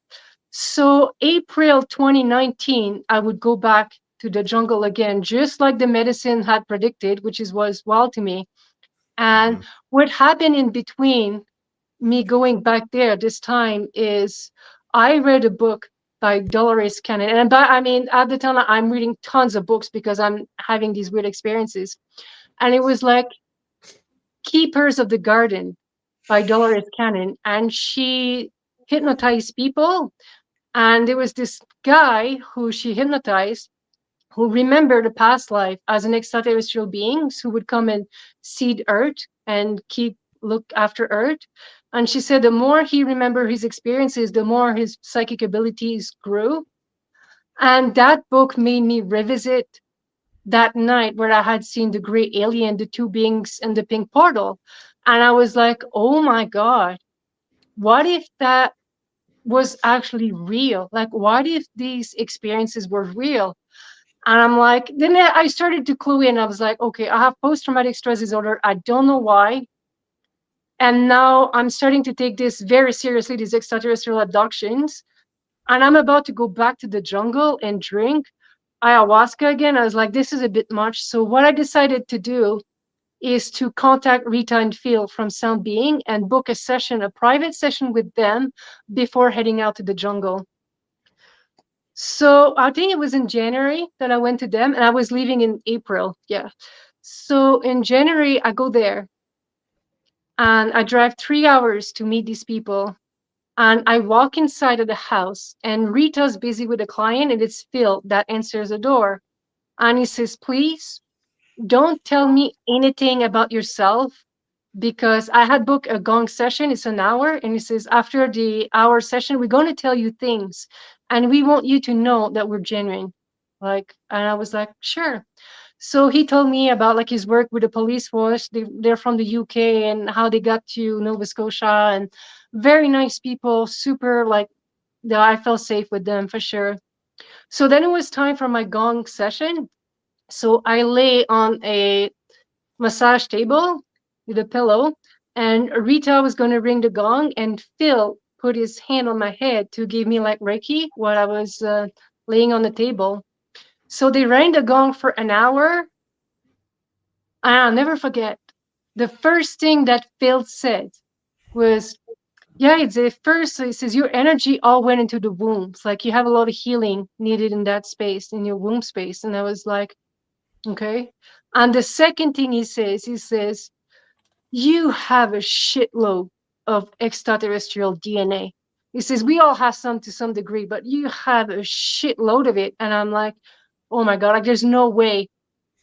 So April 2019, I would go back to the jungle again, just like the medicine had predicted, which was wild to me. And what happened in between me going back there this time is I read a book by Dolores Cannon. And I mean, at the time, I'm reading tons of books because I'm having these weird experiences. And it was like Keepers of the Garden by Dolores Cannon. And she hypnotized people. And there was this guy who she hypnotized who remembered a past life as an extraterrestrial beings who would come and seed Earth and look after Earth. And she said the more he remembered his experiences, the more his psychic abilities grew. And that book made me revisit that night where I had seen the gray alien, the two beings, and the pink portal. And I was like, oh my God, what if that was actually real? Like, what if these experiences were real? And I'm like, then I started to clue in. I was like, okay, I have post-traumatic stress disorder. I don't know why. And now I'm starting to take this very seriously, these extraterrestrial abductions. And I'm about to go back to the jungle and drink ayahuasca again. I was like, this is a bit much. So what I decided to do is to contact Rita and Phil from Sound Being and book a private session with them before heading out to the jungle. So I think it was in January that I went to them, and I was leaving in April. Yeah. So in January, I go there and I drive 3 hours to meet these people. And I walk inside of the house, and Rita's busy with a client, and it's Phil that answers the door. And he says, please don't tell me anything about yourself, because I had booked a gong session. It's an hour. And he says, after the hour session, we're going to tell you things, and we want you to know that we're genuine. Like, and I was like, sure. So he told me about like his work with the police force. They're from the UK, and how they got to Nova Scotia, and very nice people, super like, that I felt safe with them for sure. So then it was time for my gong session. So I lay on a massage table with a pillow, and Rita was going to ring the gong, and Phil put his hand on my head to give me like Reiki while I was laying on the table. So they rang the gong for an hour, and I'll never forget. The first thing that Phil said was, yeah, it's the first, he says, your energy all went into the wombs. Like you have a lot of healing needed in that space, in your womb space. And I was like, okay. And the second thing he says, you have a shitload of extraterrestrial DNA. He says, we all have some to some degree, but you have a shitload of it. And I'm like, oh my God, like there's no way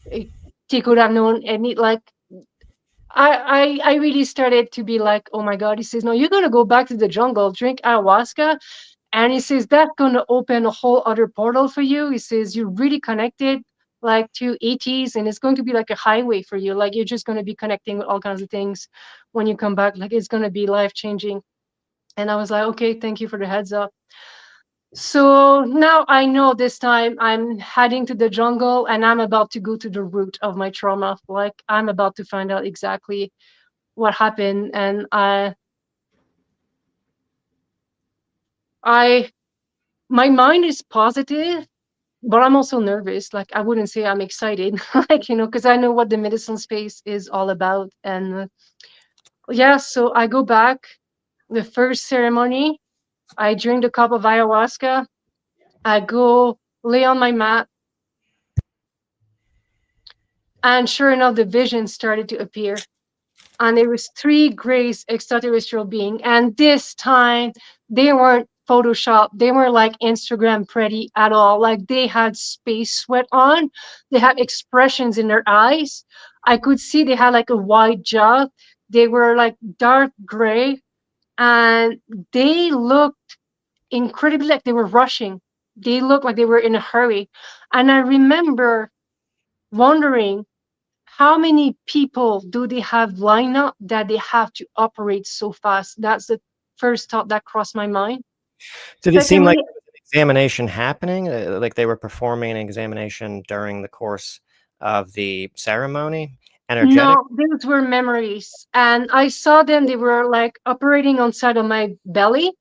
he could have known any, like, I really started to be like, oh my God. He says, no, you're going to go back to the jungle, drink ayahuasca. And he says, that's going to open a whole other portal for you. He says, you're really connected like to ETs, and it's going to be like a highway for you. Like you're just going to be connecting with all kinds of things when you come back. Like it's going to be life changing. And I was like, okay, thank you for the heads up. So now I know this time I'm heading to the jungle, and I'm about to go to the root of my trauma. Like I'm about to find out exactly what happened. And my mind is positive, but I'm also nervous. Like I wouldn't say I'm excited, like, because I know what the medicine space is all about. And yeah, so I go back. The first ceremony, I drink a cup of ayahuasca. I go lay on my mat, and sure enough, the vision started to appear. and there was 3 grays extraterrestrial being, and this time they weren't Photoshop. They were like Instagram pretty at all. Like they had space sweat on. They had expressions in their eyes. I could see they had like a wide jaw. They were like dark gray, and they looked incredibly like they were rushing. They looked like they were in a hurry. And I remember wondering, how many people do they have lined up that they have to operate so fast? That's the first thought that crossed my mind. Did it seem like Secondly, there was an examination happening? Like they were performing an examination during the course of the ceremony? Energetic? no, those were memories. And I saw them, they were like operating on side of my belly.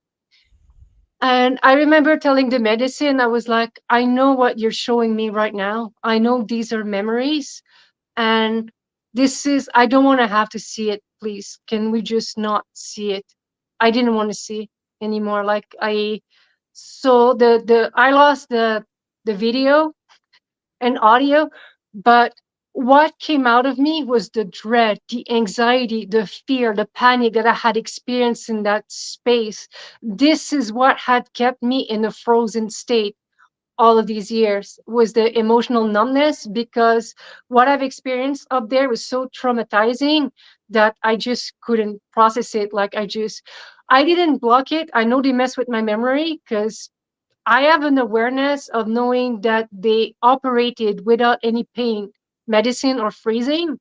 And I remember telling the medicine, I was like, I know what you're showing me right now. I know these are memories. And this is, I don't want to have to see it, please. Can we just not see it? I didn't want to see anymore. Like so I lost the video and audio, but what came out of me was the dread, the anxiety, the fear, the panic that I had experienced in that space. This is what had kept me in a frozen state all of these years, was the emotional numbness, because what I've experienced up there was so traumatizing that I just couldn't process it. Like I didn't block it. I know they mess with my memory because I have an awareness of knowing that they operated without any pain, medicine, or freezing.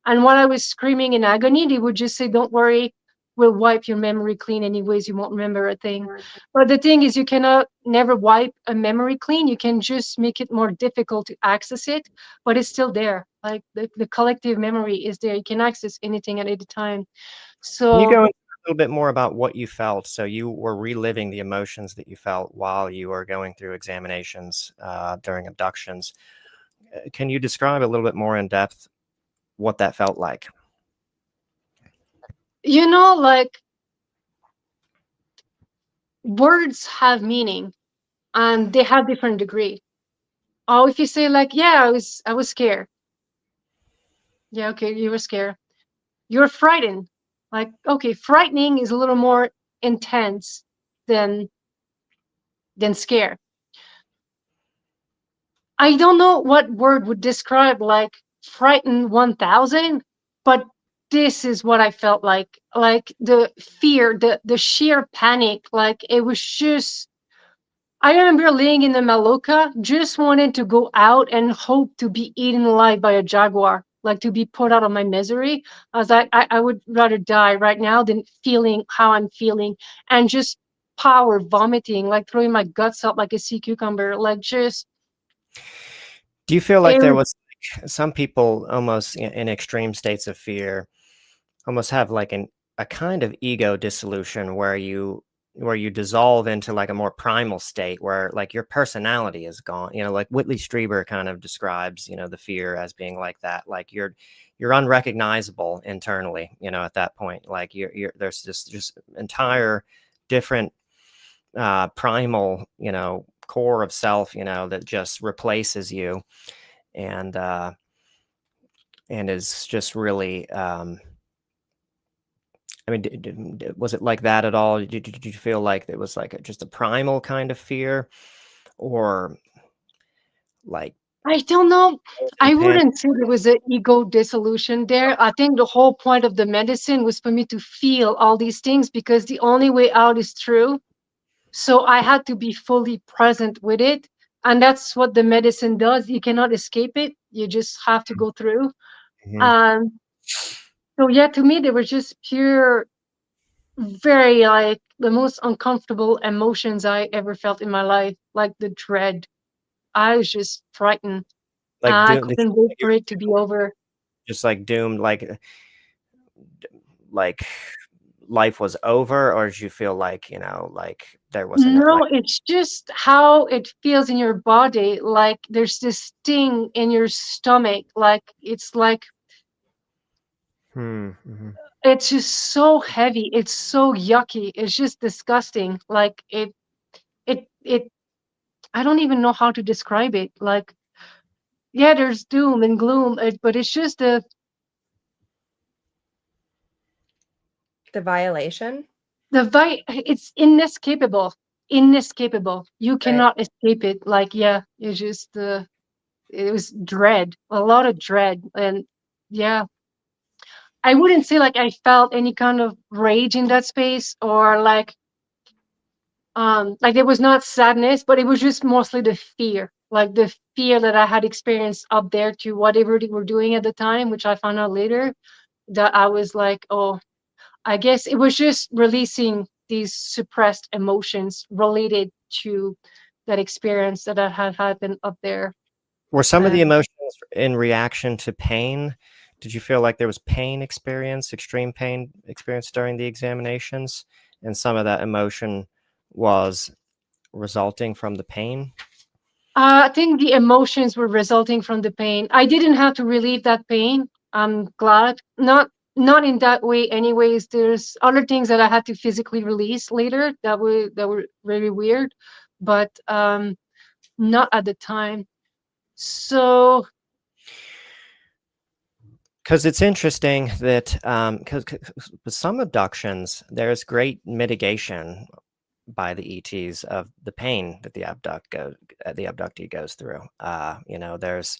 And while I was screaming in agony, they would just say, "Don't worry, we'll wipe your memory clean anyways. You won't remember a thing." But the thing is, you cannot never wipe a memory clean. You can just make it more difficult to access it, but it's still there. Like the collective memory is there. You can access anything at any time. Can you So go into a little bit more about what you felt? So you were reliving the emotions that you felt while you were going through examinations during abductions. Can you describe a little bit more in depth what that felt like? like words have meaning and they have different degree. Oh, if you say like, yeah, I was scared. Yeah, okay, you were scared. You're frightened. Like, okay, frightening is a little more intense than scared. I don't know what word would describe like frightened 1000, but this is what I felt like the fear, the sheer panic, like it was just, I remember laying in the Maloka, just wanting to go out and hope to be eaten alive by a jaguar, like to be put out of my misery. I was like, I would rather die right now than feeling how I'm feeling, and just power vomiting, like throwing my guts up like a sea cucumber, like just, Do you feel like it there was, was some people almost in extreme states of fear almost have like a kind of ego dissolution where you dissolve into like a more primal state where like your personality is gone, like Whitley Strieber kind of describes, the fear as being like that, like you're unrecognizable internally, at that point, like there's this just entire different primal, core of self, that just replaces you and is just really I mean, was it like that at all? Did you feel like it was like just a primal kind of fear, or like I don't know. I pan? wouldn't say there was an ego dissolution there. I think the whole point of the medicine was for me to feel all these things because the only way out is through. So I had to be fully present with it. And that's what the medicine does. You cannot escape it. You just have to go through. Mhm. Um, so yeah, to me, they were just pure, very like the most uncomfortable emotions I ever felt in my life, like the dread. I was just frightened. Like I doom, did you couldn't feel wait like you for it to be over. just like doomed, like life was over, or did you feel like like there wasn't like No, it's just how it feels in your body. Like there's this sting in your stomach. Like it's like mhm. it's just so heavy. It's so yucky. It's just disgusting. Like it. I don't even know how to describe it. Like yeah, there's doom and gloom, but it's just a The violation? It's inescapable. Inescapable. You Right. cannot escape it. Like, yeah, it's just it was dread, a lot of dread. And yeah, I wouldn't say like I felt any kind of rage in that space, or like there was not sadness, but it was just mostly the fear, like the fear that I had experienced up there to whatever they were doing at the time, which I found out later, that I was like, oh, I guess it was just releasing these suppressed emotions related to that experience that had happened up there. Were some of the And emotions in reaction to pain? Did you feel like there was extreme pain experience during the examinations, and some of that emotion was resulting from the pain? I think the emotions were resulting from the pain. I didn't have to relieve that pain. I'm glad. Not in that way anyways. There's other things that I had to physically release later that were really weird, but not at the time. So Because it's interesting that because with some abductions, there's great mitigation by the ETs of the pain that the abductee goes through. There's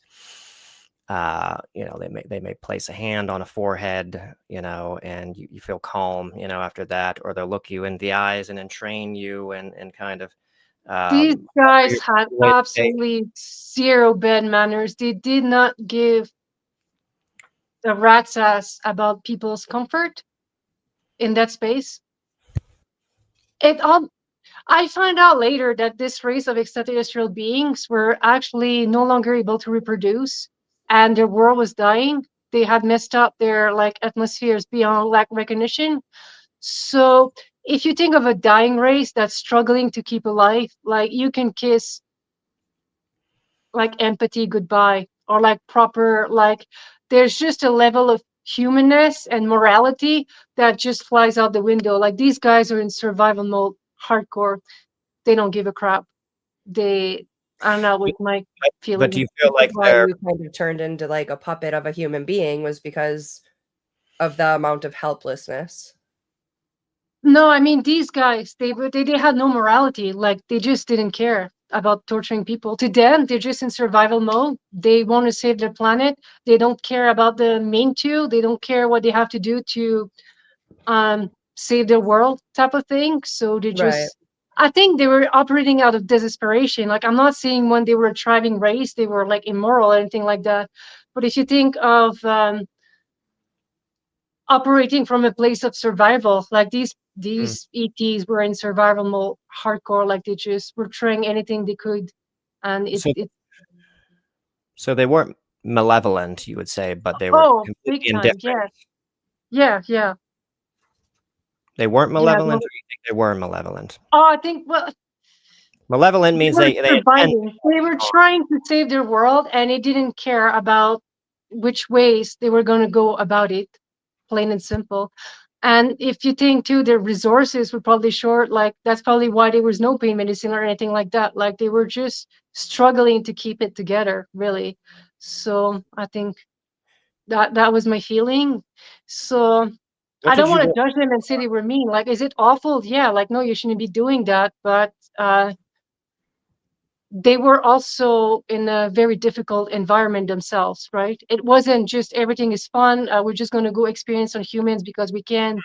they may place a hand on a forehead, and you feel calm, after that, or they'll look you in the eyes and entrain you and kind of these alter guys your had way of behaving. absolutely zero bad manners. They did not give a rat's ass about people's comfort in that space. It all I find out later that this race of extraterrestrial beings were actually no longer able to reproduce, and their world was dying. They had messed up their like atmospheres beyond like recognition. So if you think of a dying race that's struggling to keep alive, like you can kiss like empathy goodbye, or like proper, like there's just a level of humanness and morality that just flies out the window. Like these guys are in survival mode, hardcore. They don't give a crap. They, I don't know, with my But do feeling. you feel like Why they're you kind of turned into like a puppet of a human being was because of the amount of helplessness. No, I mean these guys, they had no morality. Like they just didn't care about torturing people. To them, they're just in survival mode. They want to save their planet. They don't care about the main two. They don't care what they have to do to save their world type of thing. So they Right. just, I think they were operating out of desperation. Like I'm not saying when they were a thriving race they were like immoral or anything like that, but if you think of operating from a place of survival, like these ETs were in survival mode, hardcore. Like they just were trying anything they could, and so it so they weren't malevolent, you would say, but they were oh, big completely time. indifferent. Yeah. They weren't Yeah. malevolent, or you think they were malevolent? Oh, I think, well, Malevolent they means were they intend surviving. They were trying to save their world, and they didn't care about which ways they were going to go about it, plain and simple. And if you think too, their resources were probably short. Like that's probably why there was no pain medicine or anything like that. Like they were just struggling to keep it together, really. So I think that was my feeling. So What I did don't you want to go judge them and say they were mean. Like, is it awful? Yeah. Like, no, you shouldn't be doing that. But they were also in a very difficult environment themselves, right? It wasn't just everything is fun. We're just going to go experience on humans because we can.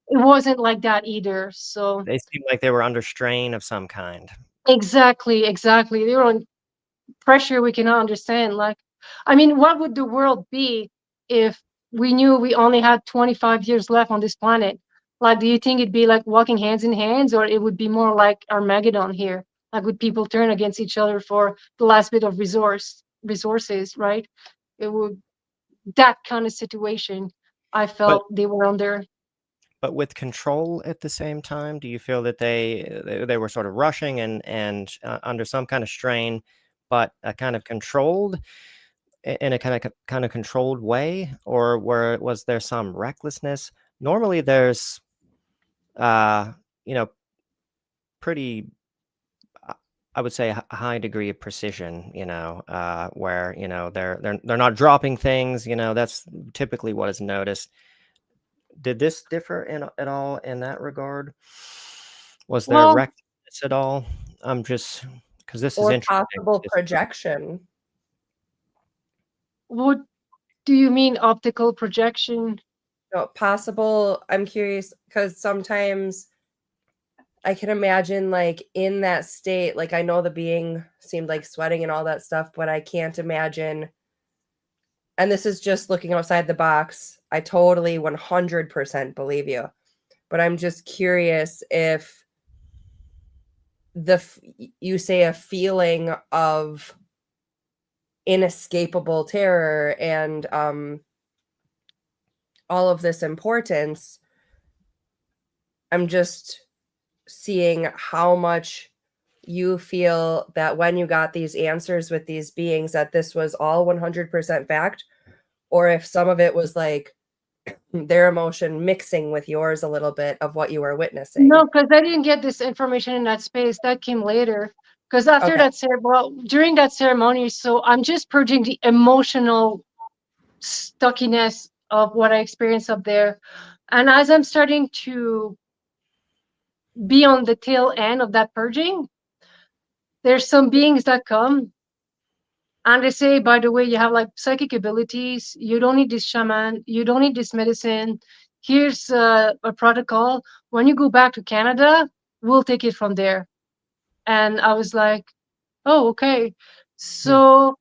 It wasn't like that either. So They seemed like they were under strain of some kind. exactly. They were on pressure we cannot understand. Like, I mean, what would the world be if we knew we only had 25 years left on this planet? Like, do you think it'd be like walking hands in hands, or it would be more like Armageddon here? Like, would people turn against each other for the last bit of resources, right? It would, that kind of situation I But felt they were under. but with control at the same time, do you feel that they were sort of rushing and under some kind of strain, but kind of controlled in a kind of controlled way, or was there some recklessness? Normally, there's uh, you know pretty I would say a high degree of precision, where they're not dropping things. That's typically what is noticed. did this differ at all in that regard? Was there Well, recklessness at all? I'm just because this is Or interesting. possible projection. what do you mean optical projection? No, possible. I'm curious because sometimes I can imagine, like, in that state, like, I know the being seemed like sweating and all that stuff, but I can't imagine. And this is just looking outside the box. I totally 100% believe you. But I'm just curious if you say a feeling of inescapable terror and all of this importance. I'm just seeing how much you feel that when you got these answers with these beings that this was all 100% fact, or if some of it was like their emotion mixing with yours a little bit of what you were witnessing. No, because I didn't get this information in that space. That came later. Because after Okay. during that ceremony, so I'm just purging the emotional stuckiness of what I experienced up there. And as I'm starting to be on the tail end of that purging, there's some beings that come and they say, by the way, you have like psychic abilities. You don't need this shaman. You don't need this medicine. Here's a protocol. When you go back to Canada, we'll take it from there. And I was like, oh, okay. So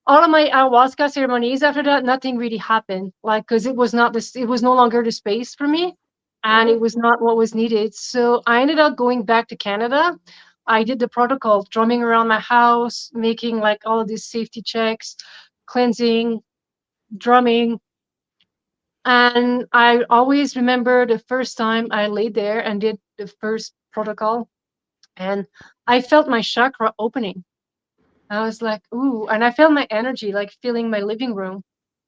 all of my ayahuasca ceremonies after that, nothing really happened. Like, because it was not this, it was no longer the space for me, and it was not what was needed. So I ended up going back to Canada. I did the protocol, drumming around my house, making like all of these safety checks, cleansing, drumming. And I always remember the first time I laid there and did the first protocol, and I felt my chakra opening. I was like, ooh, and I felt my energy like filling my living room.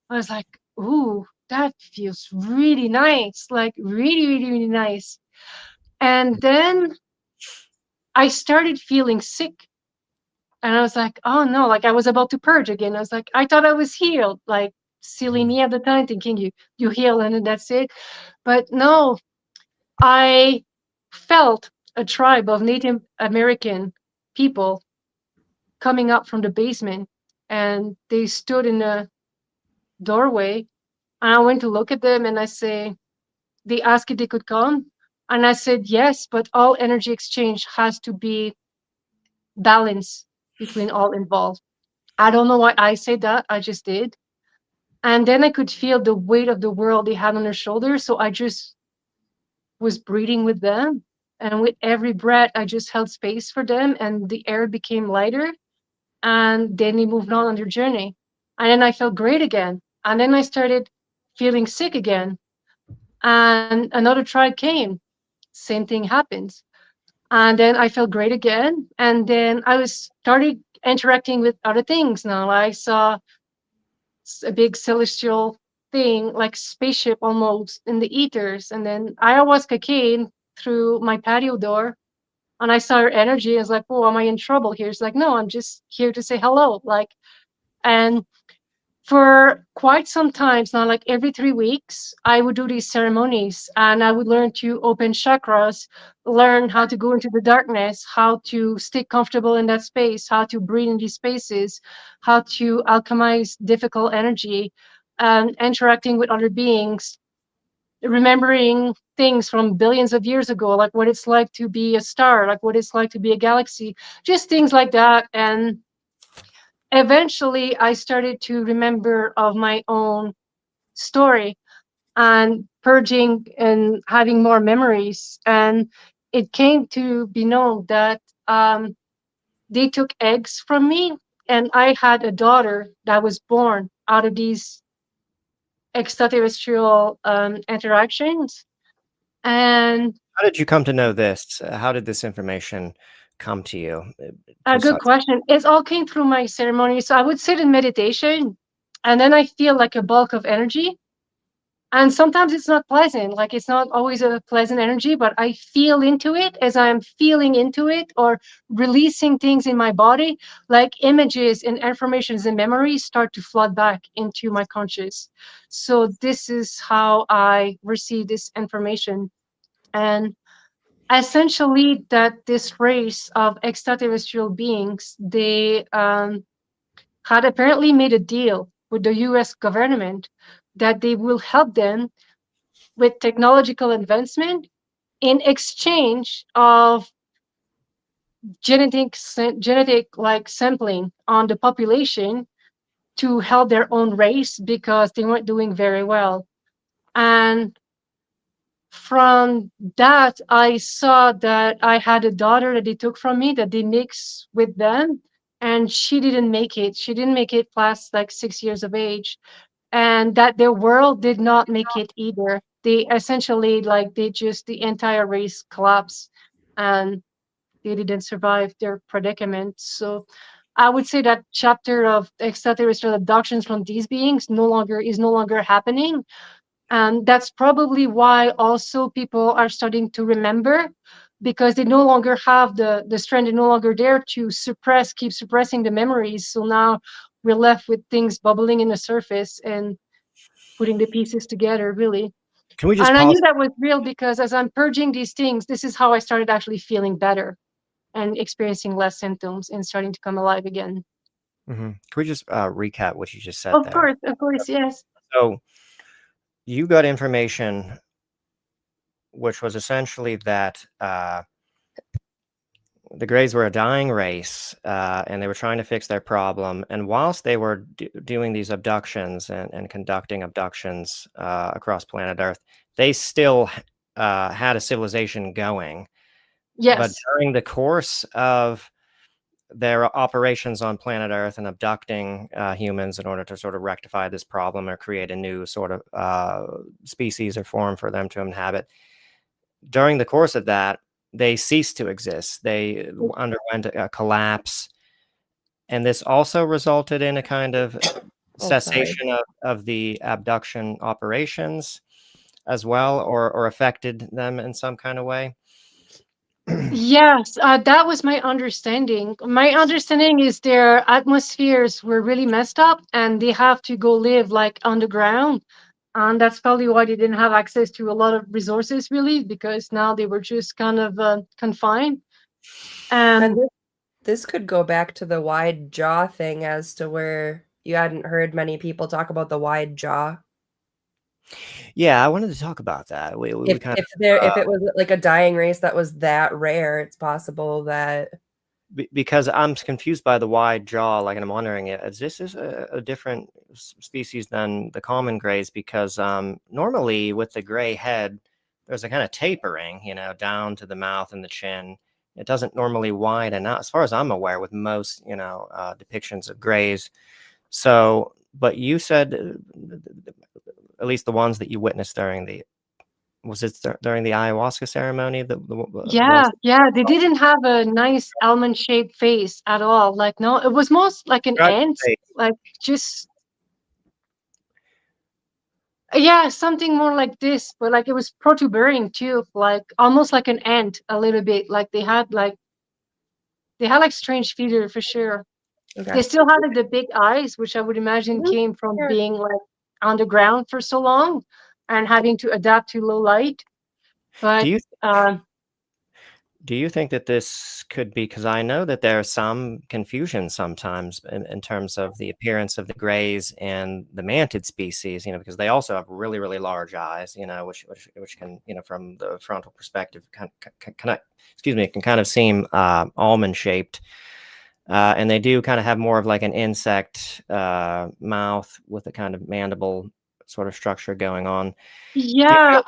I was like, ooh, that feels really nice, like really, really, really nice. And then I started feeling sick. And I was like, oh no, like I was about to purge again. I was like, I thought I was healed, like silly me at the time, thinking you heal and then that's it. But no, I felt a tribe of Native American people coming up from the basement, and they stood in a doorway, and I went to look at them and I say, they asked if they could come. And I said, yes, but all energy exchange has to be balanced between all involved. I don't know why I said that. I just did. And then I could feel the weight of the world they had on their shoulders. So I just was breathing with them. And with every breath, I just held space for them, and the air became lighter. And then they moved on their journey. And then I felt great again. And then I started feeling sick again. And another tribe came. Same thing happens. And then I felt great again. And then I was started interacting with other things now. I saw a big celestial thing, like spaceship almost in the ethers. And then ayahuasca came through my patio door, and I saw her energy. I was like, oh, am I in trouble here? It's like, no, I'm just here to say hello. Like, and for quite some times now, like every 3 weeks, I would do these ceremonies, and I would learn to open chakras, learn how to go into the darkness, how to stay comfortable in that space, how to breathe in these spaces, how to alchemize difficult energy, and interacting with other beings, remembering things from billions of years ago, like what it's like to be a star, like what it's like to be a galaxy, just things like that. And eventually I started to remember of my own story and purging and having more memories. And it came to be known that they took eggs from me, and I had a daughter that was born out of these extraterrestrial interactions. And How did you come to know this? How did this information come to you? a good Precisely. question. It all came through my ceremony. So I would sit in meditation, and then I feel like a bulk of energy. And sometimes it's not pleasant, like it's not always a pleasant energy, but I feel into it. As I'm feeling into it or releasing things in my body, like images and informations and memories start to flood back into my conscious. So this is how I receive this information. And essentially that this race of extraterrestrial beings, they had apparently made a deal with the US government that they will help them with technological advancement in exchange of genetic like sampling on the population to help their own race because they weren't doing very well. And from that, I saw that I had a daughter that they took from me that they mixed with them, and she didn't make it. She didn't make it past like 6 years of age, and that their world did not make it either. They essentially like they just the entire race collapsed, and they didn't survive their predicament. So I would say that chapter of extraterrestrial abductions from these beings no longer happening. And that's probably why also people are starting to remember, because they no longer have the strength, they're no longer there to keep suppressing the memories. So now we're left with things bubbling in the surface and putting the pieces together, really. Can we just And I pause? knew that was real because as I'm purging these things, this is how I started actually feeling better and experiencing less symptoms and starting to come alive again. Can we just recap what you just said there? Of course, yes. So you got information, which was essentially that the Greys were a dying race, and they were trying to fix their problem. And whilst they were doing these abductions and conducting abductions across planet Earth, they still had a civilization going. But Yes. during the course of their operations on planet Earth and abducting humans in order to sort of rectify this problem or create a new sort of species or form for them to inhabit, during the course of that, they ceased to exist. They underwent a collapse, and this also resulted in a kind of cessation of the abduction operations as well, or affected them in some kind of way. Yes, that was my understanding. My understanding is their atmospheres were really messed up and they have to go live like underground. And that's probably why they didn't have access to a lot of resources, really, because now they were just kind of confined. And And this could go back to the wide jaw thing, as to where you hadn't heard many people talk about the wide jaw. Yeah, I wanted to talk about that. We If kind if there if it was like a dying race that was that rare, it's possible that because I'm confused by the wide jaw, like, and I'm wondering, is this a different species than the common grays? Because normally with the gray head, there's a kind of tapering, down to the mouth and the chin. It doesn't normally widen out, as far as I'm aware, with most, depictions of grays. So, but you said, at least the ones that you witnessed during during the ayahuasca ceremony, the ones. yeah, they didn't have a nice almond shaped face at all. Like, no, it was most like an ant, like just, yeah, something more like this, but like it was protuberant too, like almost like an ant a little bit. Like they had like strange features for sure. okay. They still had like the big eyes, which I would imagine Mhm. came from Yeah. being like on the ground for so long and having to adapt to low light. Do But you Do you think that this could be, because I know that there's some confusion sometimes in terms of the appearance of the grays and the mantid species, because they also have really, really large eyes, which can, from the frontal perspective, can kind of seem almond shaped. And they do kind of have more of like an insect mouth with a kind of mandible sort of structure going on. Do you yeah, feel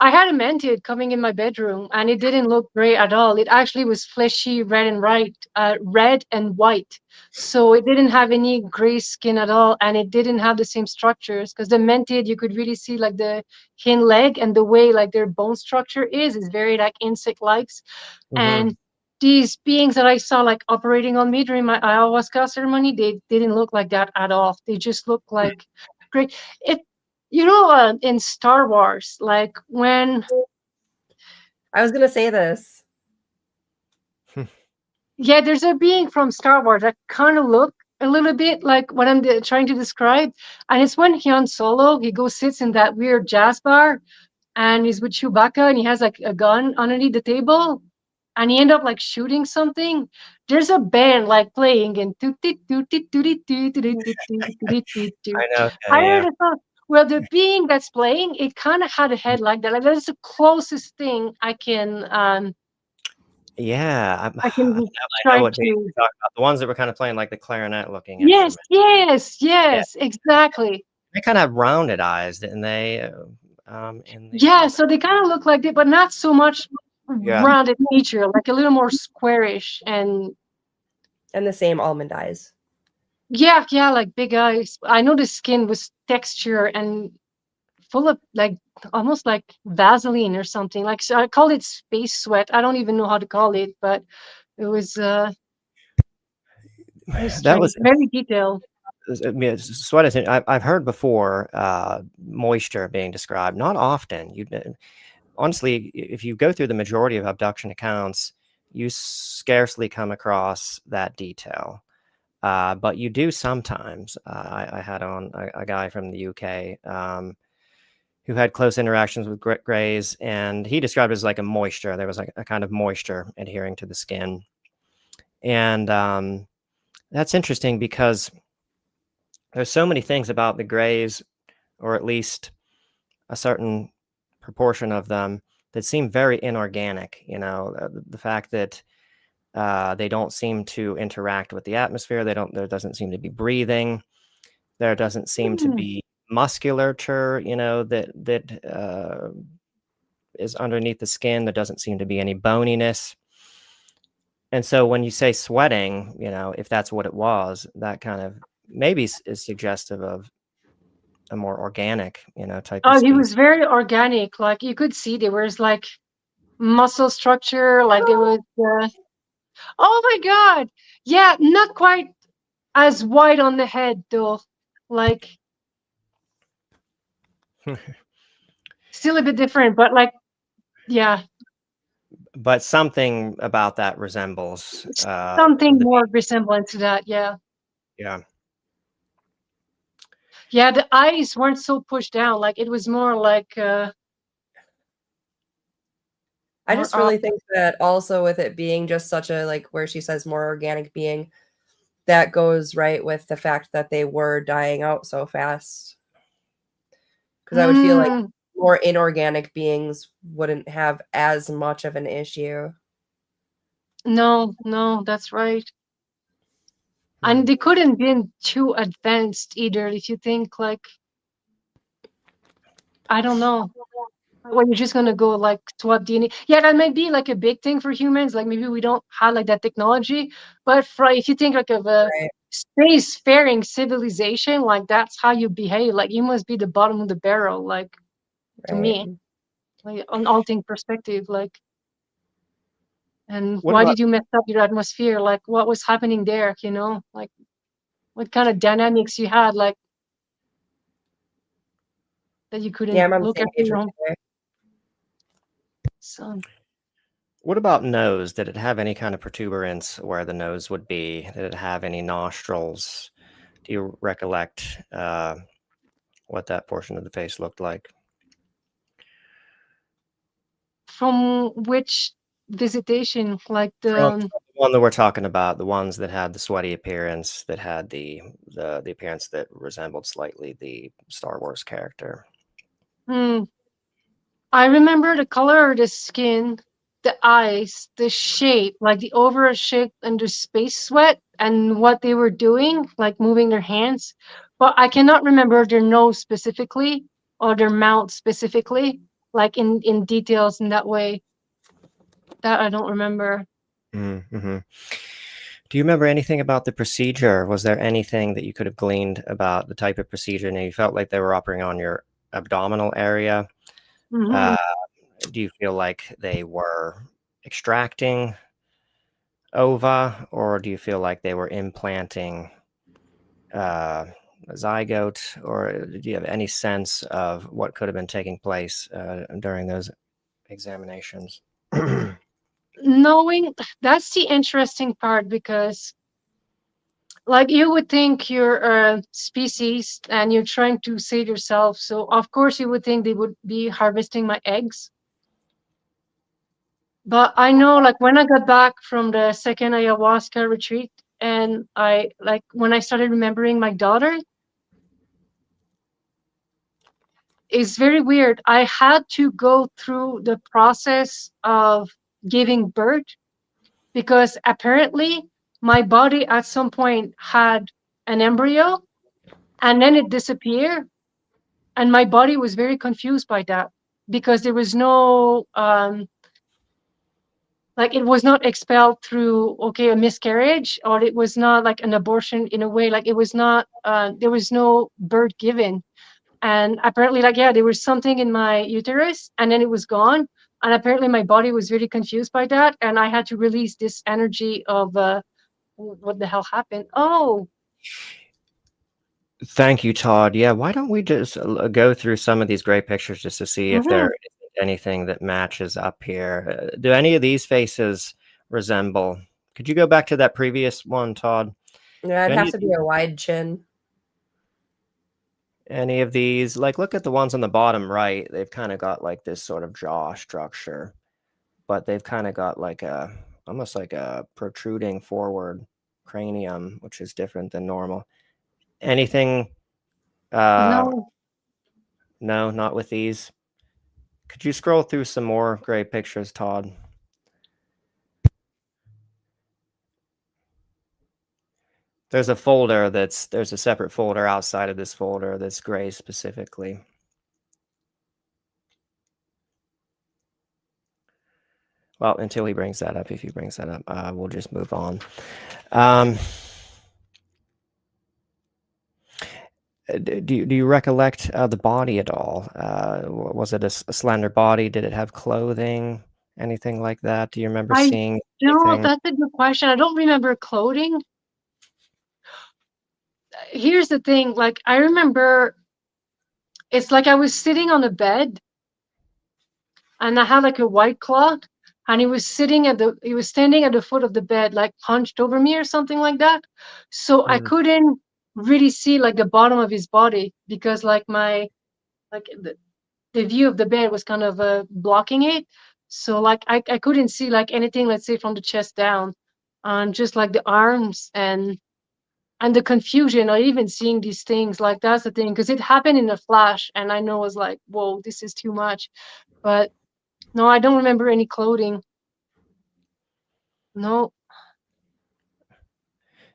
I had a mantid coming in my bedroom, and it didn't look gray at all. It actually was fleshy, red and white. So it didn't have any gray skin at all, and it didn't have the same structures. Because the mantid, you could really see like the hind leg and the way like their bone structure is very like insect-like. Mhm. And these beings that I saw like operating on me during my ayahuasca ceremony, they didn't look like that at all. They just looked like great. It in Star Wars, like when I was gonna say this. yeah, there's a being from Star Wars that kind of look a little bit like what I'm trying to describe, and it's when Han Solo he goes sits in that weird jazz bar, and he's with Chewbacca, and he has like a gun underneath the table, and he end up like shooting something. There's a band like playing and toot toot toot toot toot toot toot toot toot toot toot toot. I know. I Okay, heard yeah. a song. Well, the being that's playing, it kind of had a head like that. Like that's the closest thing Yeah, I can I know try what band to. you're talking about. The ones that were kind of playing like the clarinet looking Yes, instrument. yes, Yeah, yes, exactly. they kind of have rounded eyes, didn't they? In the Yeah, so they kind of look like it, but not so much yeah. rounded nature, like a little more squarish and And the same almond eyes. yeah, like big eyes. I know the skin was texture and full of like almost like Vaseline or something. Like so I call it space sweat. I don't even know how to call it, but it was That strange. was Very detailed. I mean, sweat is. I've heard before moisture being described. Not often. Honestly, if you go through the majority of abduction accounts, you scarcely come across that detail. But you do sometimes. I had on a guy from the UK who had close interactions with greys, and he described it as like a moisture. There was like a kind of moisture adhering to the skin. And that's interesting because there's so many things about the grays, or at least a certain proportion of them, that seem very inorganic. The fact that they don't seem to interact with the atmosphere. There doesn't seem to be breathing. There doesn't seem to Hmm. be musculature, that is underneath the skin. There doesn't seem to be any boniness. And so when you say sweating, if that's what it was, that kind of maybe is suggestive of a more organic, type of Oh, he species. was very organic. Like you could see there was like muscle structure, like there was oh my god. Yeah, not quite as wide on the head though. Like still a bit different, but like yeah, But something about that resembles something the more resemblance to that. Yeah. yeah. Yeah, the eyes weren't so pushed down. Like it was more like I more just really think that also with it being just such a, like, where she says more organic being, that goes right with the fact that they were dying out so fast. Because I would feel like Mm, more inorganic beings wouldn't have as much of an issue. no, that's right. Hmm. And they couldn't been too advanced either. If you think like I don't know. Well, you're just gonna go like swap DNA. Yeah, that might be like a big thing for humans. Like maybe we don't have like that technology, but for if you think like of a Right. spacefaring civilization, like that's how you behave. Like you must be the bottom of the barrel. Like to Right. me, like on all things perspective, like. And What why about did you mess up your atmosphere? Like what was happening there? Like what kind of dynamics you had, like that you Yeah, couldn't I'm on the look same at page your with own you there. son. what about nose? Did it have any kind of protuberance where the nose would be? Did it have any nostrils? Do you recollect what that portion of the face looked like? From which visitation? Like From the the one that we're talking about, the ones that had the sweaty appearance, that had the appearance that resembled slightly the Star Wars character. hmm, I remember the color of the skin, the eyes, the shape, like the overall shape and the space sweat and what they were doing, like moving their hands. But I cannot remember their nose specifically or their mouth specifically, like in details in that way. That I don't remember. Mm-hmm. Do you remember anything about the procedure? Was there anything that you could have gleaned about the type of procedure? And you felt like they were operating on your abdominal area. Hmm. Uh, do you feel like they were extracting ova, or do you feel like they were implanting zygote, or do you have any sense of what could have been taking place during those examinations? Knowing, that's the interesting part, because like you would think you're a species and you're trying to save yourself, so of course you would think they would be harvesting my eggs. But I know, like, when I got back from the second ayahuasca retreat, and I, like, when I started remembering my daughter, it's very weird. I had to go through the process of giving birth, because apparently my body at some point had an embryo and then it disappeared. And my body was very confused by that, because there was no, like, it was not expelled through, okay, a miscarriage, or it was not like an abortion in a way, like it was not, there was no birth given. And apparently, like, yeah, there was something in my uterus and then it was gone. And apparently my body was really confused by that, and I had to release this energy of, what the hell happened? Oh, Thank you, Todd. Yeah, why don't we just go through some of these great pictures just to see if there is anything that matches up here. Do any of these faces resemble? Could you go back to that previous one, Todd? Yeah, it'd Any have to be a wide chin. any of these, like, look at the ones on the bottom right. They've kind of got like this sort of jaw structure, but they've kind of got like a almost like a protruding forward cranium, which is different than normal. Anything? no. No, not with these. Could you scroll through some more great pictures, Todd? There's a separate folder outside of this folder that's gray specifically. Well, until he brings that up, if he brings that up, we'll just move on. Do you recollect the body at all? Was it a slender body? Did it have clothing? Anything like that? Do you remember I seeing No, anything? that's a good question. I don't remember clothing. Here's the thing, like, I remember it's like I was sitting on a bed and I had like a white cloth, and he was standing at the foot of the bed, like hunched over me or something like that. So I Mm, couldn't really see like the bottom of his body, because like like the view of the bed was kind of blocking it. So like I couldn't see like anything, let's say from the chest down, and just like the arms and the confusion of even seeing these things. Like, that's the thing, because it happened in a flash, and I know it was like, whoa, this is too much. But no, I don't remember any clothing. No.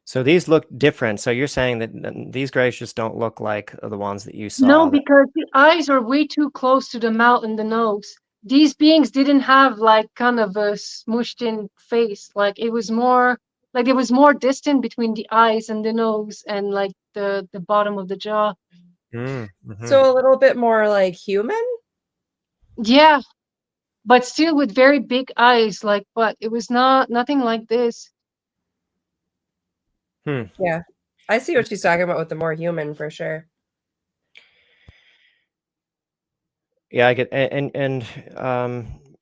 So these look different. So you're saying that these grays just don't look like the ones that you No, saw. because the eyes are way too close to the mouth and the nose. These beings didn't have like kind of a smushed in face. Like, it was more like there was more distance between the eyes and the nose and like the bottom of the jaw. So a little bit more like human? Yeah, but still with very big eyes. Like, but it was nothing like this. Yeah. I see what she's talking about with the more human for sure. Yeah, I get and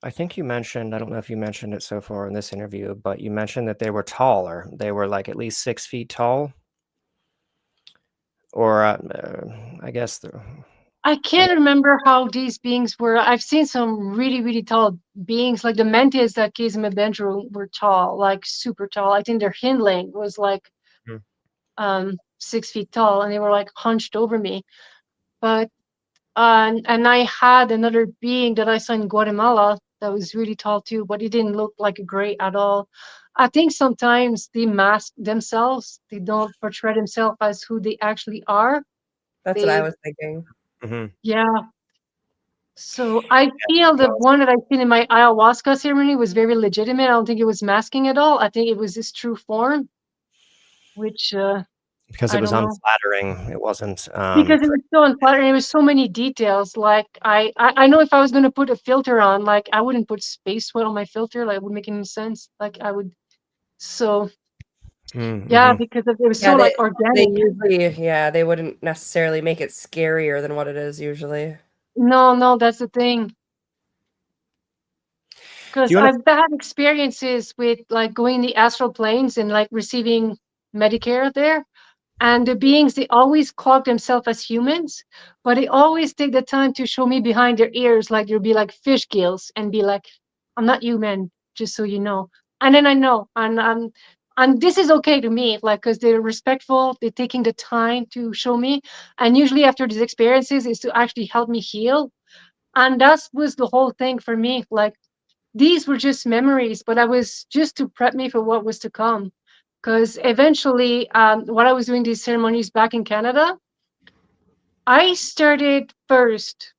I think you mentioned, I don't know if you mentioned it so far in this interview, but you mentioned that they were taller. They were like at least 6 feet tall, or I guess I can't remember how these beings were. I've seen some really, really tall beings, like the mantis that came in my bedroom were tall, like super tall. I think their hind leg was like Hmm. 6 feet tall, and they were like hunched over me. But and I had another being that I saw in Guatemala that was really tall too, but it didn't look like a gray at all. I think sometimes they mask themselves. They don't portray themselves as who they actually are. That's what I They, was thinking. yeah. So I feel the one that I seen in my ayahuasca ceremony was very legitimate. I don't think it was masking at all. I think it was his true form, which because it I was don't know. unflattering. It wasn't. Because it was so unflattering. There was so many details. Like, I know if I was going to put a filter on, like, I wouldn't put space sweat on my filter. Like, it would make any sense. Like, I would. So Yeah, Mm-hmm. because it was Yeah, so like they organic. usually, yeah, they wouldn't necessarily make it scarier than what it is usually. No, that's the thing. Do Because you want I've had experiences with like going the astral planes and like receiving Medicare there. And the beings, they always clock themselves as humans, but they always take the time to show me behind their ears, like there'll be like fish gills, and be like, "I'm not human, just so you know." And then I know, and this is okay to me, like because they're respectful, they're taking the time to show me, and usually after these experiences is to actually help me heal, and that was the whole thing for me. Like these were just memories, but I was just to prep me for what was to come. Because eventually, while I was doing these ceremonies back in Canada, I started first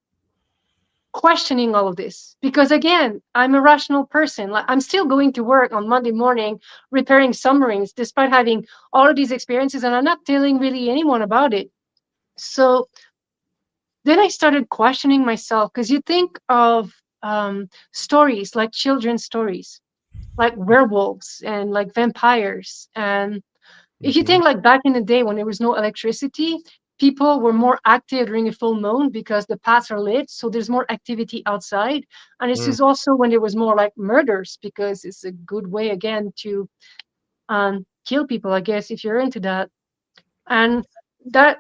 questioning all of this. Because again, I'm a rational person. Like I'm still going to work on Monday morning repairing submarines, despite having all of these experiences, and I'm not telling really anyone about it. So then I started questioning myself because you think of stories like children's stories, like werewolves and like vampires. And if you Mm-hmm. think like back in the day when there was no electricity, people were more active during a full moon because the paths are lit. So there's more activity outside. And this Mm. is also when there was more like murders because it's a good way again to kill people, I guess, if you're into that. And that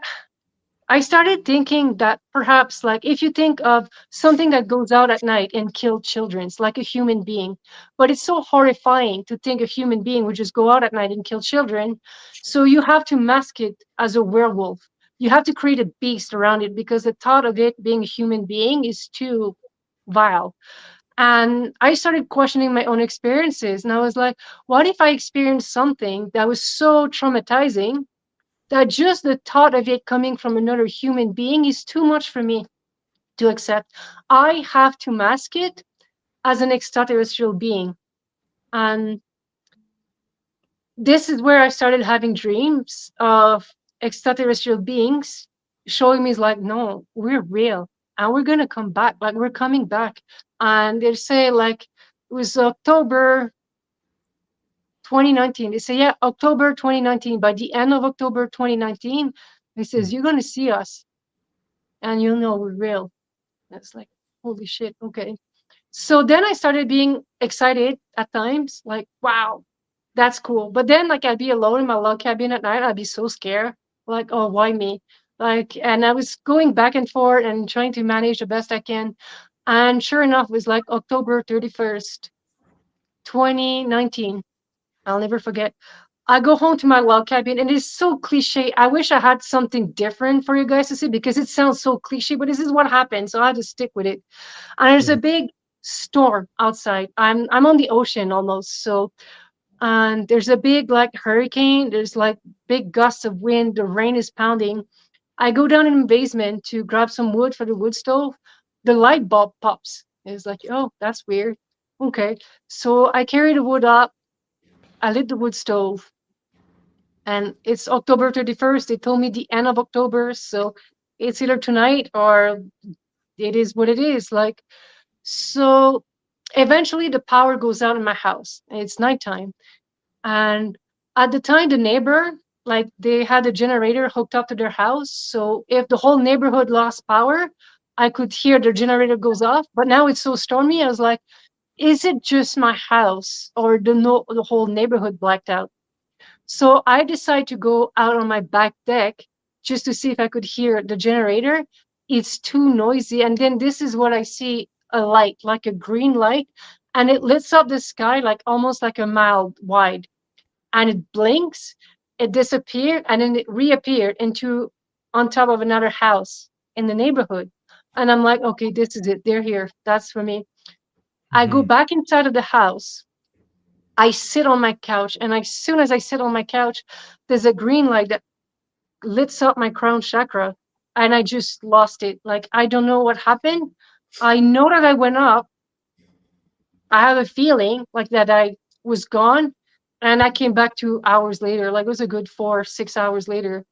I started thinking that perhaps, like, if you think of something that goes out at night and kill children, it's like a human being, but it's so horrifying to think a human being would just go out at night and kill children. So you have to mask it as a werewolf. You have to create a beast around it because the thought of it being a human being is too vile. And I started questioning my own experiences. And I was like, what if I experienced something that was so traumatizing that just the thought of it coming from another human being is too much for me to accept? I have to mask it as an extraterrestrial being. And this is where I started having dreams of extraterrestrial beings showing me, like, no, we're real and we're going to come back. Like, we're coming back. And they say, like, it was October 2019. They say, yeah, October 2019. By the end of October 2019, he says, you're going to see us and you'll know we're real. That's like, holy shit, okay. So then I started being excited at times, like, wow, that's cool. But then, like, I'd be alone in my log cabin at night. I'd be so scared, like, oh, why me? Like, and I was going back and forth and trying to manage the best I can. And sure enough, it was like October 31st, 2019. I'll never forget. I go home to my log cabin, and it's so cliche. I wish I had something different for you guys to see because it sounds so cliche, but this is what happened. So I had to stick with it. And there's a Mm. big storm outside. I'm on the ocean almost. So and there's a big like hurricane. There's like big gusts of wind. The rain is pounding. I go down in the basement to grab some wood for the wood stove. The light bulb pops. It's like, oh, that's weird. Okay. So I carry the wood up. I lit the wood stove. And it's October 31st. They told me the end of October. So it's either tonight or it is what it is. Like, so eventually the power goes out in my house. It's nighttime. And at the time, the neighbor, like they had a generator hooked up to their house. So if the whole neighborhood lost power, I could hear the generator goes off. But now it's so stormy. I was like, is it just my house or the whole neighborhood blacked out? So I decided to go out on my back deck just to see if I could hear the generator. It's too noisy. And then this is what I see, a light, like a green light, and it lights up the sky like almost like a mile wide. And it blinks, it disappeared, and then it reappeared into on top of another house in the neighborhood. And I'm like, okay, this is it. They're here. That's for me. I go Mm-hmm. back inside of the house. I sit on my couch, and as soon as I sit on my couch, there's a green light that lights up my crown chakra, and I just lost it. Like I don't know what happened. I know that I went up. I have a feeling like that I was gone, and I came back 2 hours later. Like it was a good 4, 6 hours later,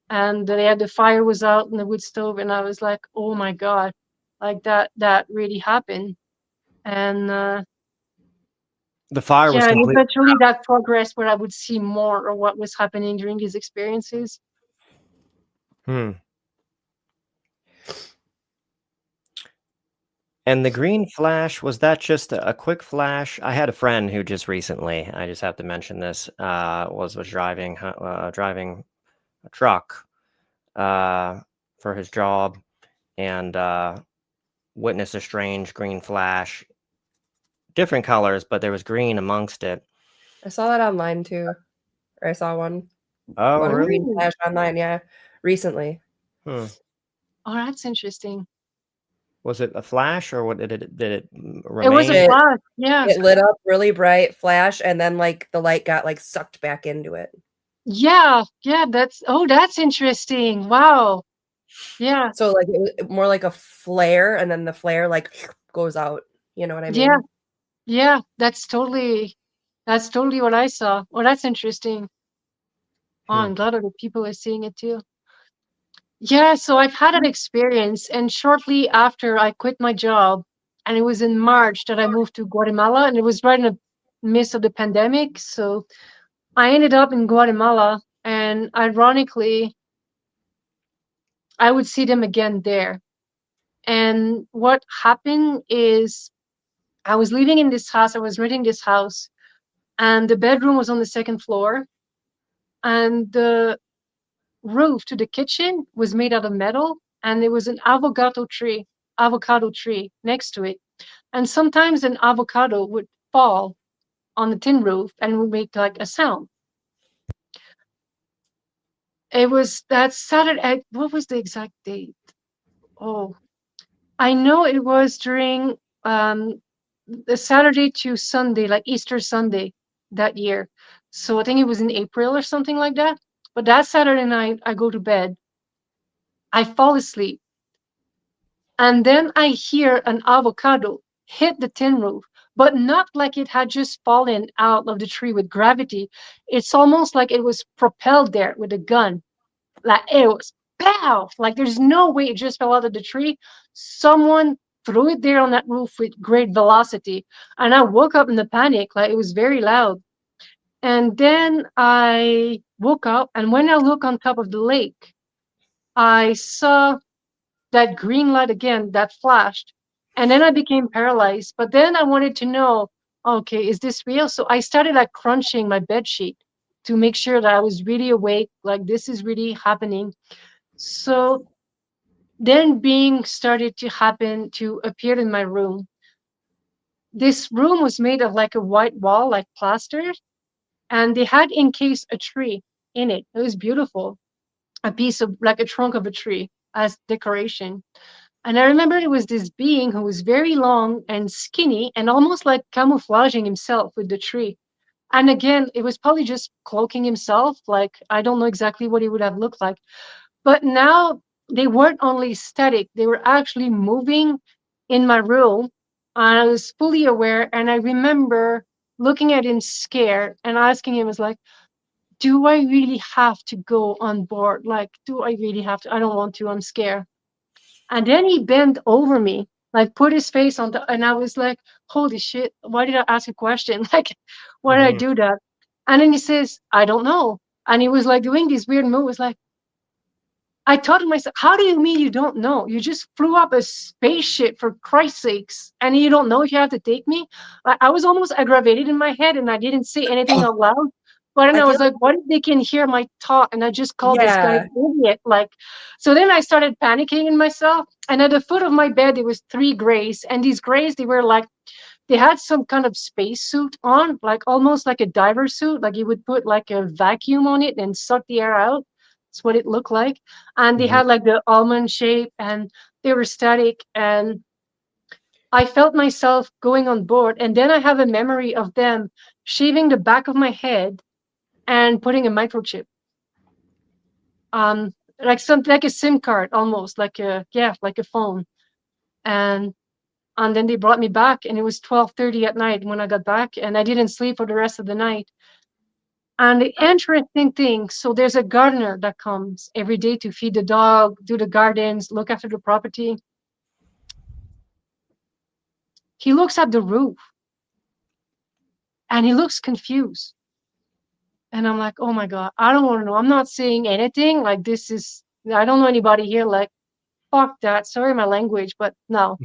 and they had the fire was out in the wood stove, and I was like, oh my god, like that really happened, and The fire was Yeah, and complete. eventually that progressed where I would see more of what was happening during these experiences. Hmm. And the green flash, was that just a quick flash? I had a friend who just recently, I just have to mention this, was driving driving a truck for his job, and witnessed a strange green flash, different colors, but there was green amongst it. I saw that online too. Or I saw one Oh, really? green Ooh. flash online, yeah, recently. Hmm. Oh, that's interesting. Was it a flash, or what did it It was a remain? It flash. Yeah. it lit up really bright, flash, and then like the light got like sucked back into it. Yeah. Yeah. That's interesting. Wow. Yeah. So like it was more like a flare, and then the flare like goes out. You know what I Yeah. mean? Yeah. That's totally what I saw. Oh, that's interesting. Oh, Hmm. I'm glad other people are seeing it too. Yeah, so I've had an experience, and shortly after I quit my job, and it was in March that I moved to Guatemala, and it was right in the midst of the pandemic. So I ended up in Guatemala, and ironically, I would see them again there. And what happened is I was living in this house, I was renting this house, and the bedroom was on the second floor, and the roof to the kitchen was made out of metal, and there was an avocado tree next to it. And sometimes an avocado would fall on the tin roof and would make like a sound. It was that Saturday. What was the exact date? Oh, I know it was during um the Saturday to Sunday, like Easter Sunday that year. So I think it was in April or something like that. But that Saturday night, I go to bed. I fall asleep. And then I hear an avocado hit the tin roof, but not like it had just fallen out of the tree with gravity. It's almost like it was propelled there with a gun. Like it was pow! Like there's no way it just fell out of the tree. Someone threw it there on that roof with great velocity. And I woke up in the panic, like it was very loud. And then I woke up, and when I look on top of the lake, I saw that green light again that flashed, and then I became paralyzed. But then I wanted to know, okay, is this real? So I started like crunching my bed sheet to make sure that I was really awake, like this is really happening. So then being started to happen to appear in my room. This room was made of like a white wall, like plaster, and they had encased a tree in it. It was beautiful, a piece of like a trunk of a tree as decoration. And I remember it was this being who was very long and skinny and almost like camouflaging himself with the tree. And again, it was probably just cloaking himself. Like, I don't know exactly what he would have looked like. But now they weren't only static, they were actually moving in my room. And I was fully aware. And I remember looking at him scared and asking him, was like, do I really have to go on board? Like, do I really have to? I don't want to. I'm scared. And then he bent over me, like put his face on the, and I was like, holy shit, why did I ask a question? Like, why did I Hmm. do that? And then he says, I don't know. And he was like doing these weird moves, like, I thought to myself, how do you mean you don't know? You just flew up a spaceship for Christ's sakes, and you don't know if you have to take me? I was almost aggravated in my head, and I didn't say anything out loud. But then I I feel was like, what if they can hear my thought? And I just called this guy yeah. an idiot. Like, so then I started panicking in myself. And at the foot of my bed, there was three grays. And these grays, they were like, they had some kind of space suit on, like almost like a diver suit. Like you would put like a vacuum on it and suck the air out. That's what it looked like. And they Hmm. had like the almond shape, and they were static. And I felt myself going on board. And then I have a memory of them shaving the back of my head and putting a microchip. Like something like a SIM card almost, like a yeah, like a phone. And and then they brought me back, and it was 12:30 at night when I got back, and I didn't sleep for the rest of the night. And the interesting thing, so there's a gardener that comes every day to feed the dog, do the gardens, look after the property. He looks at the roof, and he looks confused. And I'm like, oh my God, I don't want to know. I'm not saying anything. Like, I don't know anybody here. Like, fuck that. Sorry, my language, but no.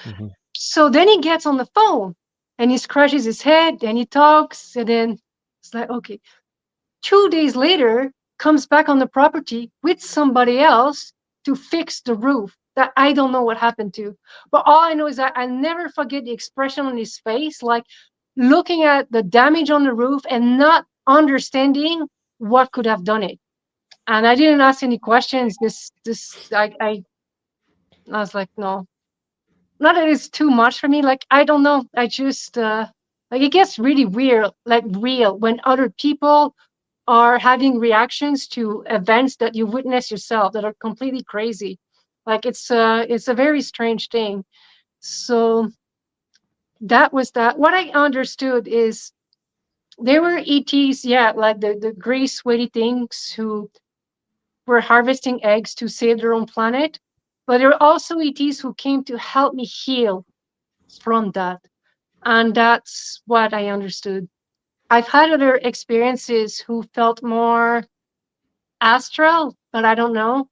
Mm-hmm. So then he gets on the phone and he scratches his head and he talks. And then it's like, okay. 2 days later, comes back on the property with somebody else to fix the roof that I don't know what happened to. But all I know is that I never forget the expression on his face, like looking at the damage on the roof and not understanding what could have done it. And I didn't ask any questions. I was like, no, not that it's too much for me. Like, I don't know. I just, like, it gets really weird, like real, when other people are having reactions to events that you witness yourself that are completely crazy. Like, it's a very strange thing. So that was that. What I understood is there were ETs, yeah, like the gray sweaty things who were harvesting eggs to save their own planet. But there were also ETs who came to help me heal from that. And that's what I understood. I've had other experiences who felt more astral, but I don't know.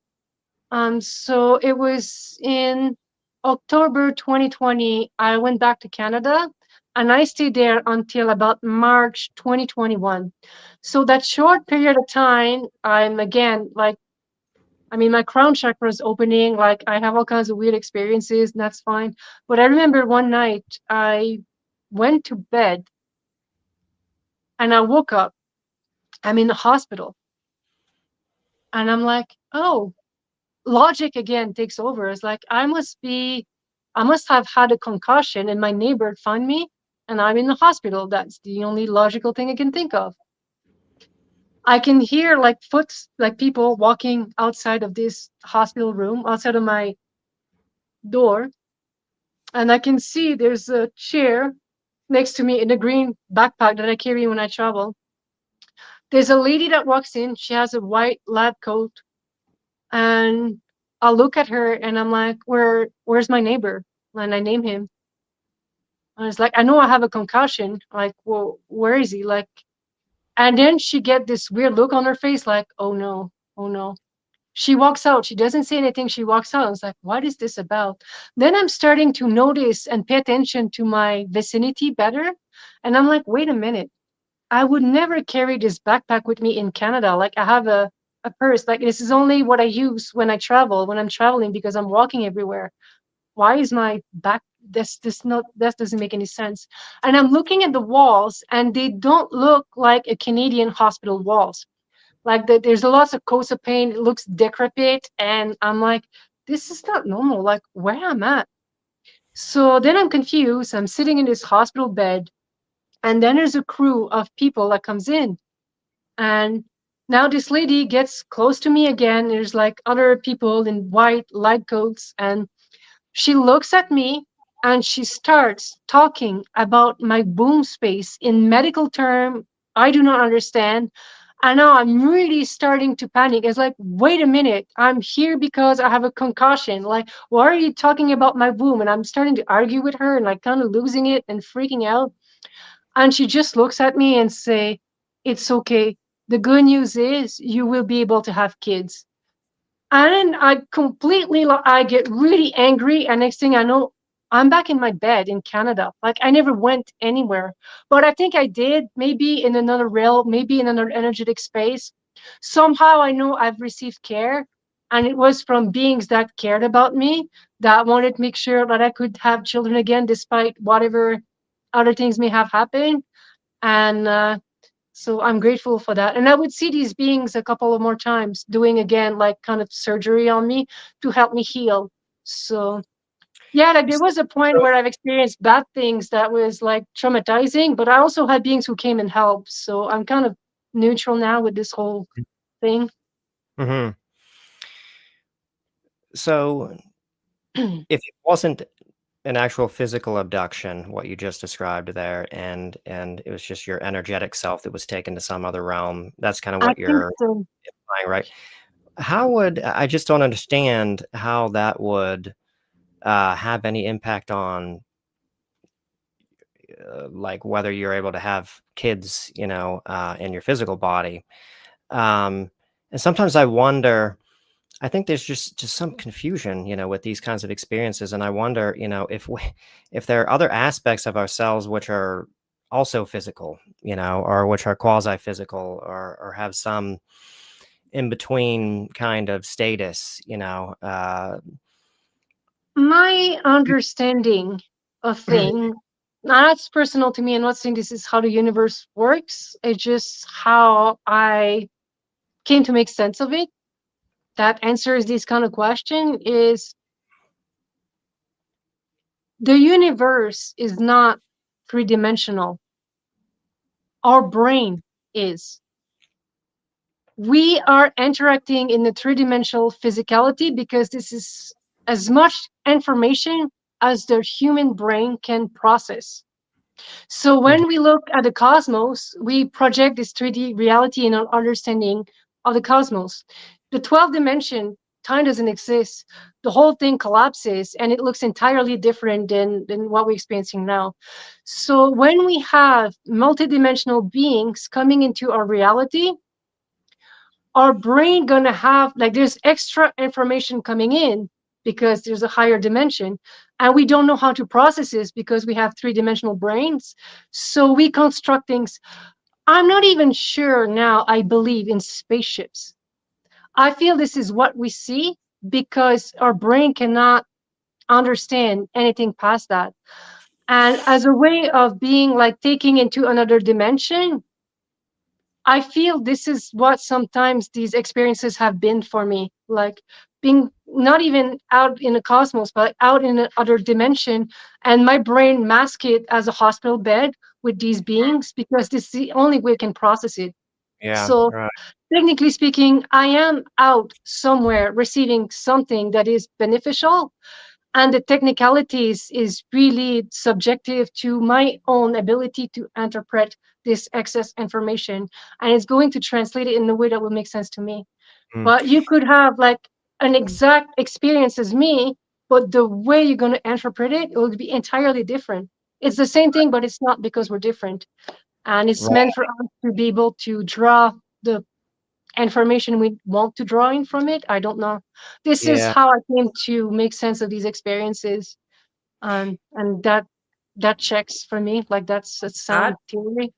So it was in October 2020, I went back to Canada and I stayed there until about March 2021. So that short period of time, I'm again like, I mean, my crown chakra is opening, like I have all kinds of weird experiences, and that's fine. But I remember one night I went to bed and I woke up. I'm in the hospital. And I'm like, oh, logic again takes over. It's like, I must have had a concussion and my neighbor found me and I'm in the hospital. That's the only logical thing I can think of. I can hear like like people walking outside of this hospital room, outside of my door. And I can see there's a chair next to me in a green backpack that I carry when I travel. There's a lady that walks in. She has a white lab coat, and I'll look at her and I'm like, where's my neighbor? And I name him. And it's like, I know I have a concussion. Like, well, where is he? Like, and then she get this weird look on her face, like, oh no, oh no. She walks out. She doesn't say anything. She walks out. I was like, what is this about? Then I'm starting to notice and pay attention to my vicinity better. And I'm like, wait a minute. I would never carry this backpack with me in Canada. Like, I have a purse. Like, this is only what I use when I travel, when I'm traveling, because I'm walking everywhere. Why is my back this not that doesn't make any sense? And I'm looking at the walls and they don't look like a Canadian hospital walls. Like, there's a lots of coats of paint, it looks decrepit, and I'm like, this is not normal. Like, where I'm at. So then I'm confused. I'm sitting in this hospital bed, and then there's a crew of people that comes in. And now this lady gets close to me again. There's like other people in white light coats, and she looks at me and she starts talking about my boom space in medical term I do not understand. And now I'm really starting to panic. It's like, wait a minute, I'm here because I have a concussion. Like, why are you talking about my boom? And I'm starting to argue with her and like kind of losing it and freaking out. And she just looks at me and say, it's okay. The good news is you will be able to have kids. And I completely, I get really angry. And next thing I know, I'm back in my bed in Canada. Like, I never went anywhere, but I think I did, maybe in another realm, maybe in another energetic space. Somehow I know I've received care, and it was from beings that cared about me, that wanted to make sure that I could have children again, despite whatever other things may have happened. And so I'm grateful for that. And I would see these beings a couple of more times doing again, like kind of surgery on me to help me heal. So yeah, like there was a point where I've experienced bad things that was like traumatizing, but I also had beings who came and helped. So I'm kind of neutral now with this whole thing. Mm-hmm. So if it wasn't an actual physical abduction, what you just described there, and it was just your energetic self that was taken to some other realm, that's kind of I what think you're so. implying, right? How would I just don't understand how that would have any impact on like whether you're able to have kids, in your physical body. And sometimes I wonder, I think there's just some confusion, with these kinds of experiences. And I wonder, if there are other aspects of ourselves which are also physical, or which are quasi-physical, or have some in between kind of status, My understanding of things, that's personal to me. I'm not saying this is how the universe works. It's just how I came to make sense of it. That answers this kind of question is the universe is not three-dimensional. Our brain is. We are interacting in the three-dimensional physicality because this is as much information as the human brain can process. So Mhm. when we look at the cosmos, we project this 3D reality in our understanding of the cosmos. The 12th dimension, time doesn't exist. The whole thing collapses and it looks entirely different than what we're experiencing now. So when we have multidimensional beings coming into our reality, our brain gonna have like there's extra information coming in because there's a higher dimension and we don't know how to process this because we have three-dimensional brains, so we construct things. I'm not even sure now I believe in spaceships. I feel this is what we see because our brain cannot understand anything past that, and as a way of being like taking into another dimension, I feel this is what sometimes these experiences have been for me, like being not even out in the cosmos, but out in another dimension. And my brain mask it as a hospital bed with these beings because this is the only way it can process it. Yeah, So right. technically speaking, I am out somewhere receiving something that is beneficial, and the technicalities is really subjective to my own ability to interpret this excess information, and it's going to translate it in a way that will make sense to me. Mm. But you could have like an exact experience as me, but the way you're going to interpret it, it will be entirely different. It's the same thing, but it's not because we're different, and it's Right. meant for us to be able to draw the information we want to draw in from it. I don't know. This is Yeah. how I came to make sense of these experiences, and that checks for me. Like that's a sound That theory.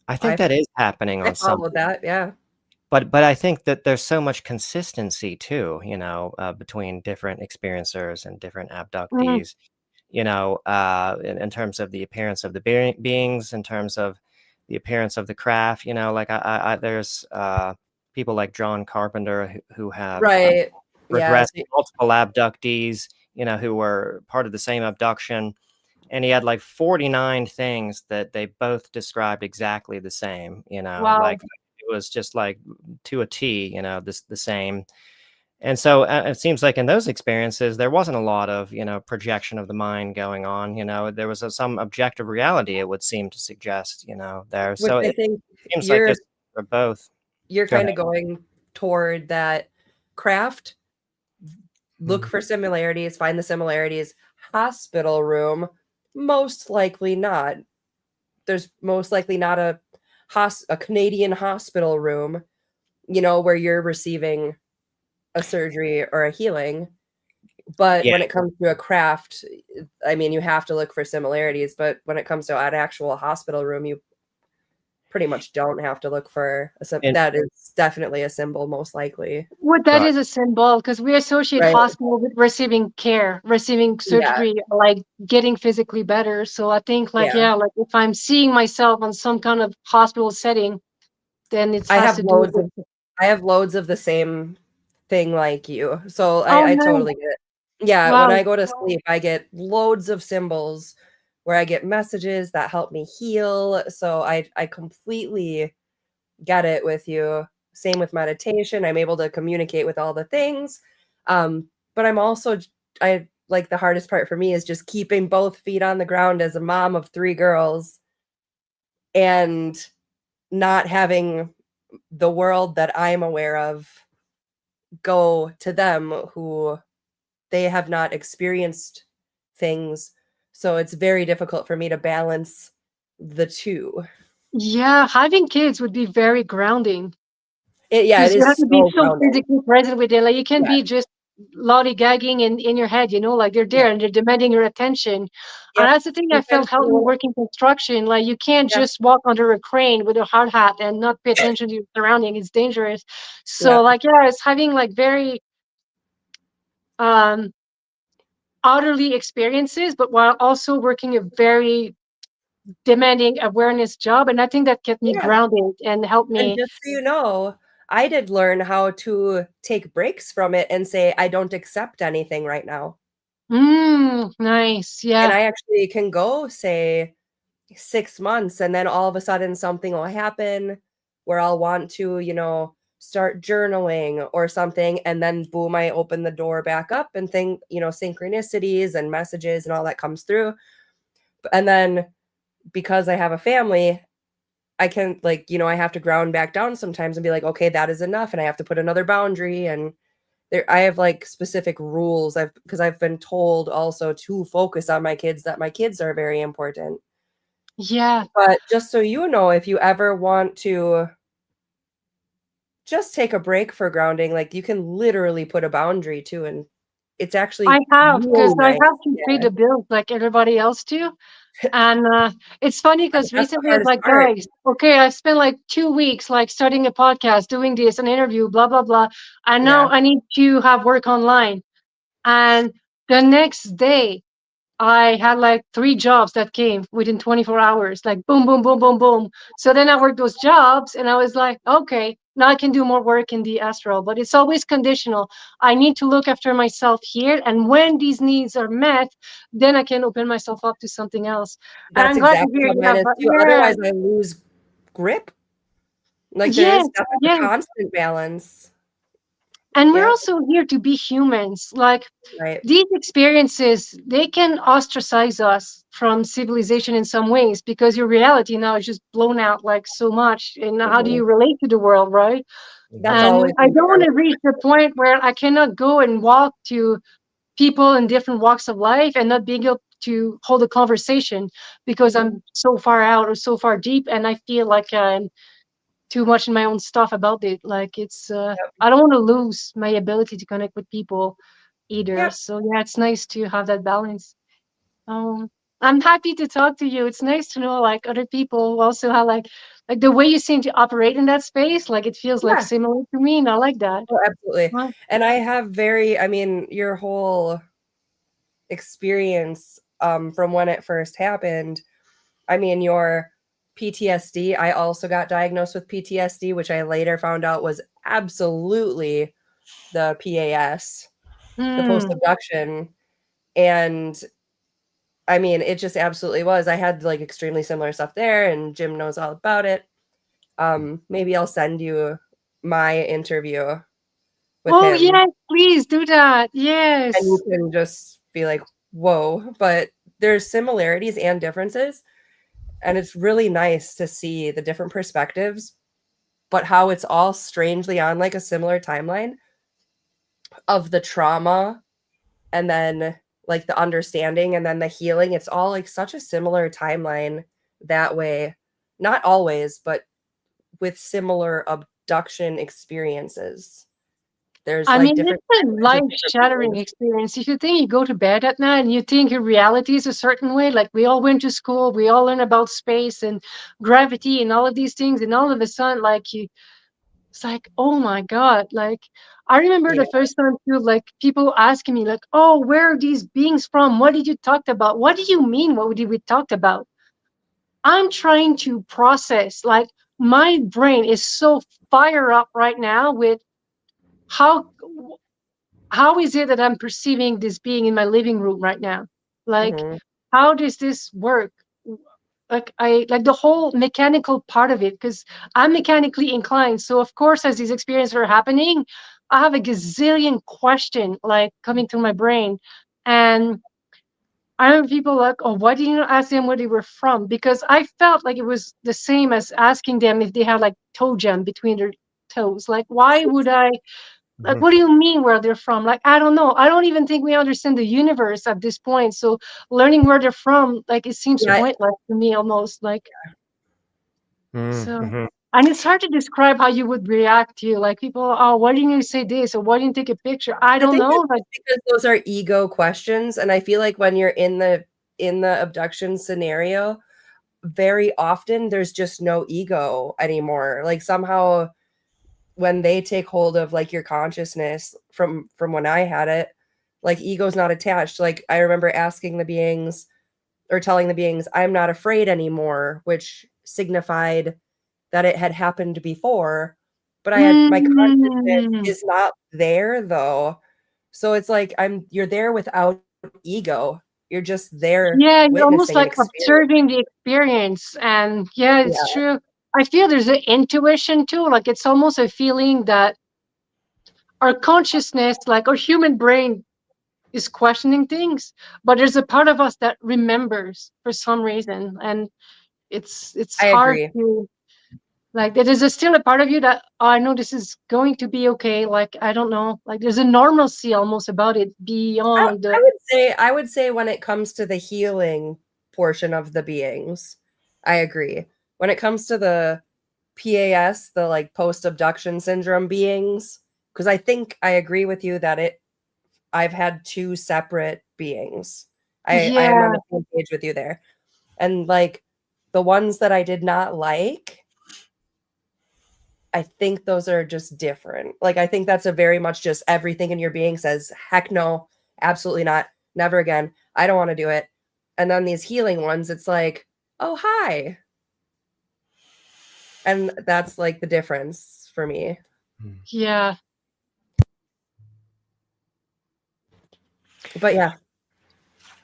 I think I that is happening I on some, followed that. Yeah. but I think that there's so much consistency too, between different experiencers and different Mhm. abductees, in terms of the appearance of the beings, in terms of the appearance of the craft, like there's people like John Carpenter who have Right. Yeah. regressed multiple abductees, who were part of the same abduction. And he had like 49 things that they both described exactly the same, Wow. like it was just like to a T, the same. And so it seems like in those experiences, there wasn't a lot of, projection of the mind going on. There was some objective reality, it would seem to suggest, there. Which So I it think seems like you're this for both. you're Go kind ahead. of going toward that craft. Look Mhm. for similarities, find the similarities. Hospital room, most likely not. There's most likely not a Canadian hospital room, where you're receiving a surgery or a healing. But Yeah. when it comes to a craft, I mean, you have to look for similarities. But when it comes to an actual hospital room, you pretty much don't have to look for And that is definitely a symbol, most likely. What that got is a symbol because we associate Right. hospital with receiving care, receiving Yeah. surgery, like getting physically better. So I think like Yeah. yeah, like if I'm seeing myself on some kind of hospital setting, then it I has have to do loads with of I have loads of the same thing like you. So oh I no, totally get it. Yeah, when wow. I go to sleep, I get loads of symbols where I get messages that help me heal. So I completely get it with you. Same with meditation. I'm able to communicate with all the things. But I'm also I like the hardest part for me is just keeping both feet on the ground as a mom of 3 girls and not having the world that I'm aware of go to them who they have not experienced things So it's very difficult for me to balance the two. Yeah, having kids would be very grounding It because you have is to be so so grounding. physically present with it. Like you can't Yeah, be just lollygagging in your head, like they're yeah, there and they're demanding your attention. And yep. that's the thing I You can felt helped me feel, work in construction. Like you can't yeah, just walk under a crane with a hard hat and not pay attention to your surrounding. It's dangerous. So yeah, like yeah, it's having like very um outerly experiences, but while also working a very demanding awareness job. And I think that kept me yeah. grounded and helped And me. just so you know, I did learn how to take breaks from it and say, I don't accept anything right now. Nice. And Yeah. I actually can go, say, 6 months, and then all of a sudden something will happen where I'll want to, start journaling or something, and then boom, I open the door back up and think, synchronicities and messages and all that comes through. And then because I have a family, I can I have to ground back down sometimes and be like, okay, that is enough. And I have to put another boundary. And I have like specific rules. Because I've been told also to focus on my kids, that my kids are very important. Yeah. But just so you know, if you ever want to just take a break for grounding, like you can literally put a boundary too. And it's I actually have because really I nice. have to pay Yeah. the bills like everybody else too. And it's funny And because that's the recently I was hardest like, part. guys, okay, I spent like 2 weeks like starting a podcast, doing this, an interview, blah, blah, blah. And now Yeah. I need to have work online. And the next day, I had like 3 jobs that came within 24 hours, like boom, boom, boom, boom, boom. So then I worked those jobs and I was like, okay, now I can do more work in the astral, but it's always conditional. I need to look after myself here. And when these needs are met, then I can open myself up to something else. And That's I'm glad to exactly hear how you mine have, is too. yeah, Otherwise I lose grip. Like there yes, is definitely a yes. constant balance. And we're Yep. also here to be humans. Like Right. these experiences, they can ostracize us from civilization in some ways because your reality now is just blown out like so much. And how do Mhm. you relate to the world, right? That's Exactly. And always I been don't want part to of reach the point where I cannot go and walk to people in different walks of life and not being able to hold a conversation because it. Mhm. I'm so far out or so far deep and I feel like I'm too much in my own stuff about it. Like it's Yep. I don't want to lose my ability to connect with people either. Yep. So yeah, it's nice to have that balance. Um, I'm happy to talk to you. It's nice to know like other people who also have like the way you seem to operate in that space. Like it feels like Yeah. similar to me, and I like that. Oh, absolutely. Well, And I have your whole experience from when it first happened. Your PTSD, I also got diagnosed with PTSD, which I later found out was absolutely the PAS, the post hmm. abduction. And it just absolutely was. I had like extremely similar stuff there, and Jim knows all about it. Maybe I'll send you my interview with Oh him, yes, please do that. and you Yes. can just be like, whoa. But there's similarities and differences, and it's really nice to see the different perspectives, but how it's all strangely on like a similar timeline of the trauma, and then like the understanding, and then the healing. It's all like such a similar timeline that way. Not always, but with similar abduction experiences. There's I like mean, different it's a timelines with different life-shattering feelings. experience. If you think you go to bed at night and you think your reality is a certain way, like we all went to school, we all learn about space and gravity and all of these things, and all of a sudden, it's like, oh my God. Like, I remember Yeah. the first time too, like people asking me, like, oh, where are these beings from? What did you talk about? What do you mean? What did we talk about? I'm trying to process, like, my brain is so fire up right now with how how is it that I'm perceiving this being in my living room right now? Like, Mhm. how does this work? Like I like the whole mechanical part of it because I'm mechanically inclined. So of course, as these experiences are happening, I have a gazillion question like coming through my brain, and I remember people like, "Oh, why didn't you ask them where they were from?" Because I felt like it was the same as asking them if they had like toe jam between their toes. Like, why would I Like, what do you mean where they're from? Like, I don't know. I don't even think we understand the universe at this point. So learning where they're from, like, it seems Yeah, pointless to me almost. Like, so, Mm-hmm. and it's hard to describe how you would react to, like, people, oh, why didn't you say this? Or why didn't you take a picture? I I don't think know. it's Like, because those are ego questions, and I feel like when you're in the abduction scenario, very often there's just no ego anymore. Like somehow when they take hold of like your consciousness from when I had it, like ego's not attached. Like I remember asking the beings or telling the beings, I'm not afraid anymore, which signified that it had happened before. But I had my consciousness mm, is not there though. So it's like you're there without ego. You're just there yeah, you're almost witnessing an like experience. observing the experience. And yeah, it's Yeah, true. I feel there's an intuition too. Like, it's almost a feeling that our consciousness, like our human brain, is questioning things, but there's a part of us that remembers for some reason, and it's I hard agree. to, like, there is still a part of you that, oh, I know this is going to be okay. Like, I don't know, like there's a normalcy almost about it beyond the, I would say when it comes to the healing portion of the beings, I agree. When it comes to the PAS, the like post abduction syndrome beings, because I think I agree with you that I've had two separate beings. I am on yeah, the same page with you there. And like the ones that I did not like, I think those are just different. Like I think that's a very much just everything in your being says, heck no, absolutely not, never again. I don't want to do it. And then these healing ones, it's like, oh hi. And that's like the difference for me. yeah. But yeah,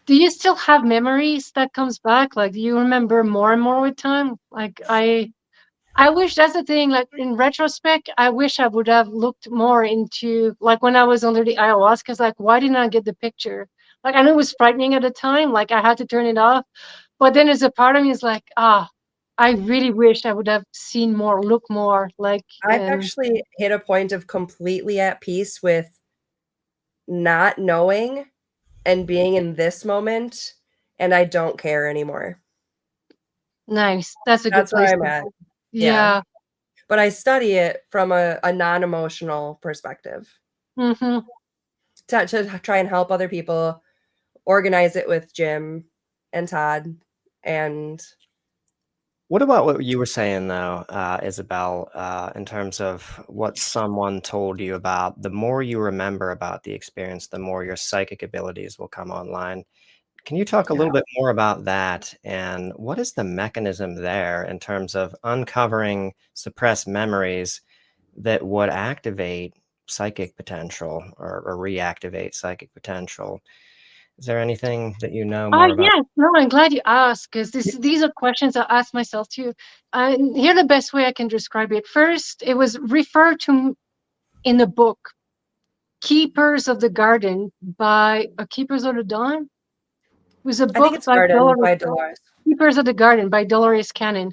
Do you still have memories that comes back? Like, do you remember more and more with time? Like, I wish, that's the thing, like in retrospect, I wish I would have looked more into, like, when I was under the ayahuasca, like, why didn't I get the picture? Like, I know it was frightening at the time, like I had to turn it off. But then there's a part of me is like, I really wish I would have seen more, look more, like, I've actually hit a point of completely at peace with not knowing and being in this moment, and I don't care anymore. nice. That's a good That's where place I'm to at. go. Yeah. Yeah. But I study it from a non-emotional perspective Mm-hmm. to try and help other people organize it with Jim and Todd. And What about what you were saying, though, Isabelle, in terms of what someone told you about the more you remember about the experience, the more your psychic abilities will come online? Can you talk a yeah, little bit more about that? And what is the mechanism there in terms of uncovering suppressed memories that would activate psychic potential or reactivate psychic potential? Is there anything that you know more about? Yes. No, I'm glad you asked, because Yeah. these are questions I ask myself too. And here the best way I can describe it. First, it was referred to in the book Keepers of the Garden by Keepers of the Dawn. It was a I think book it's by Garden Dolores. by Dolores. Keepers of the Garden by Dolores Cannon.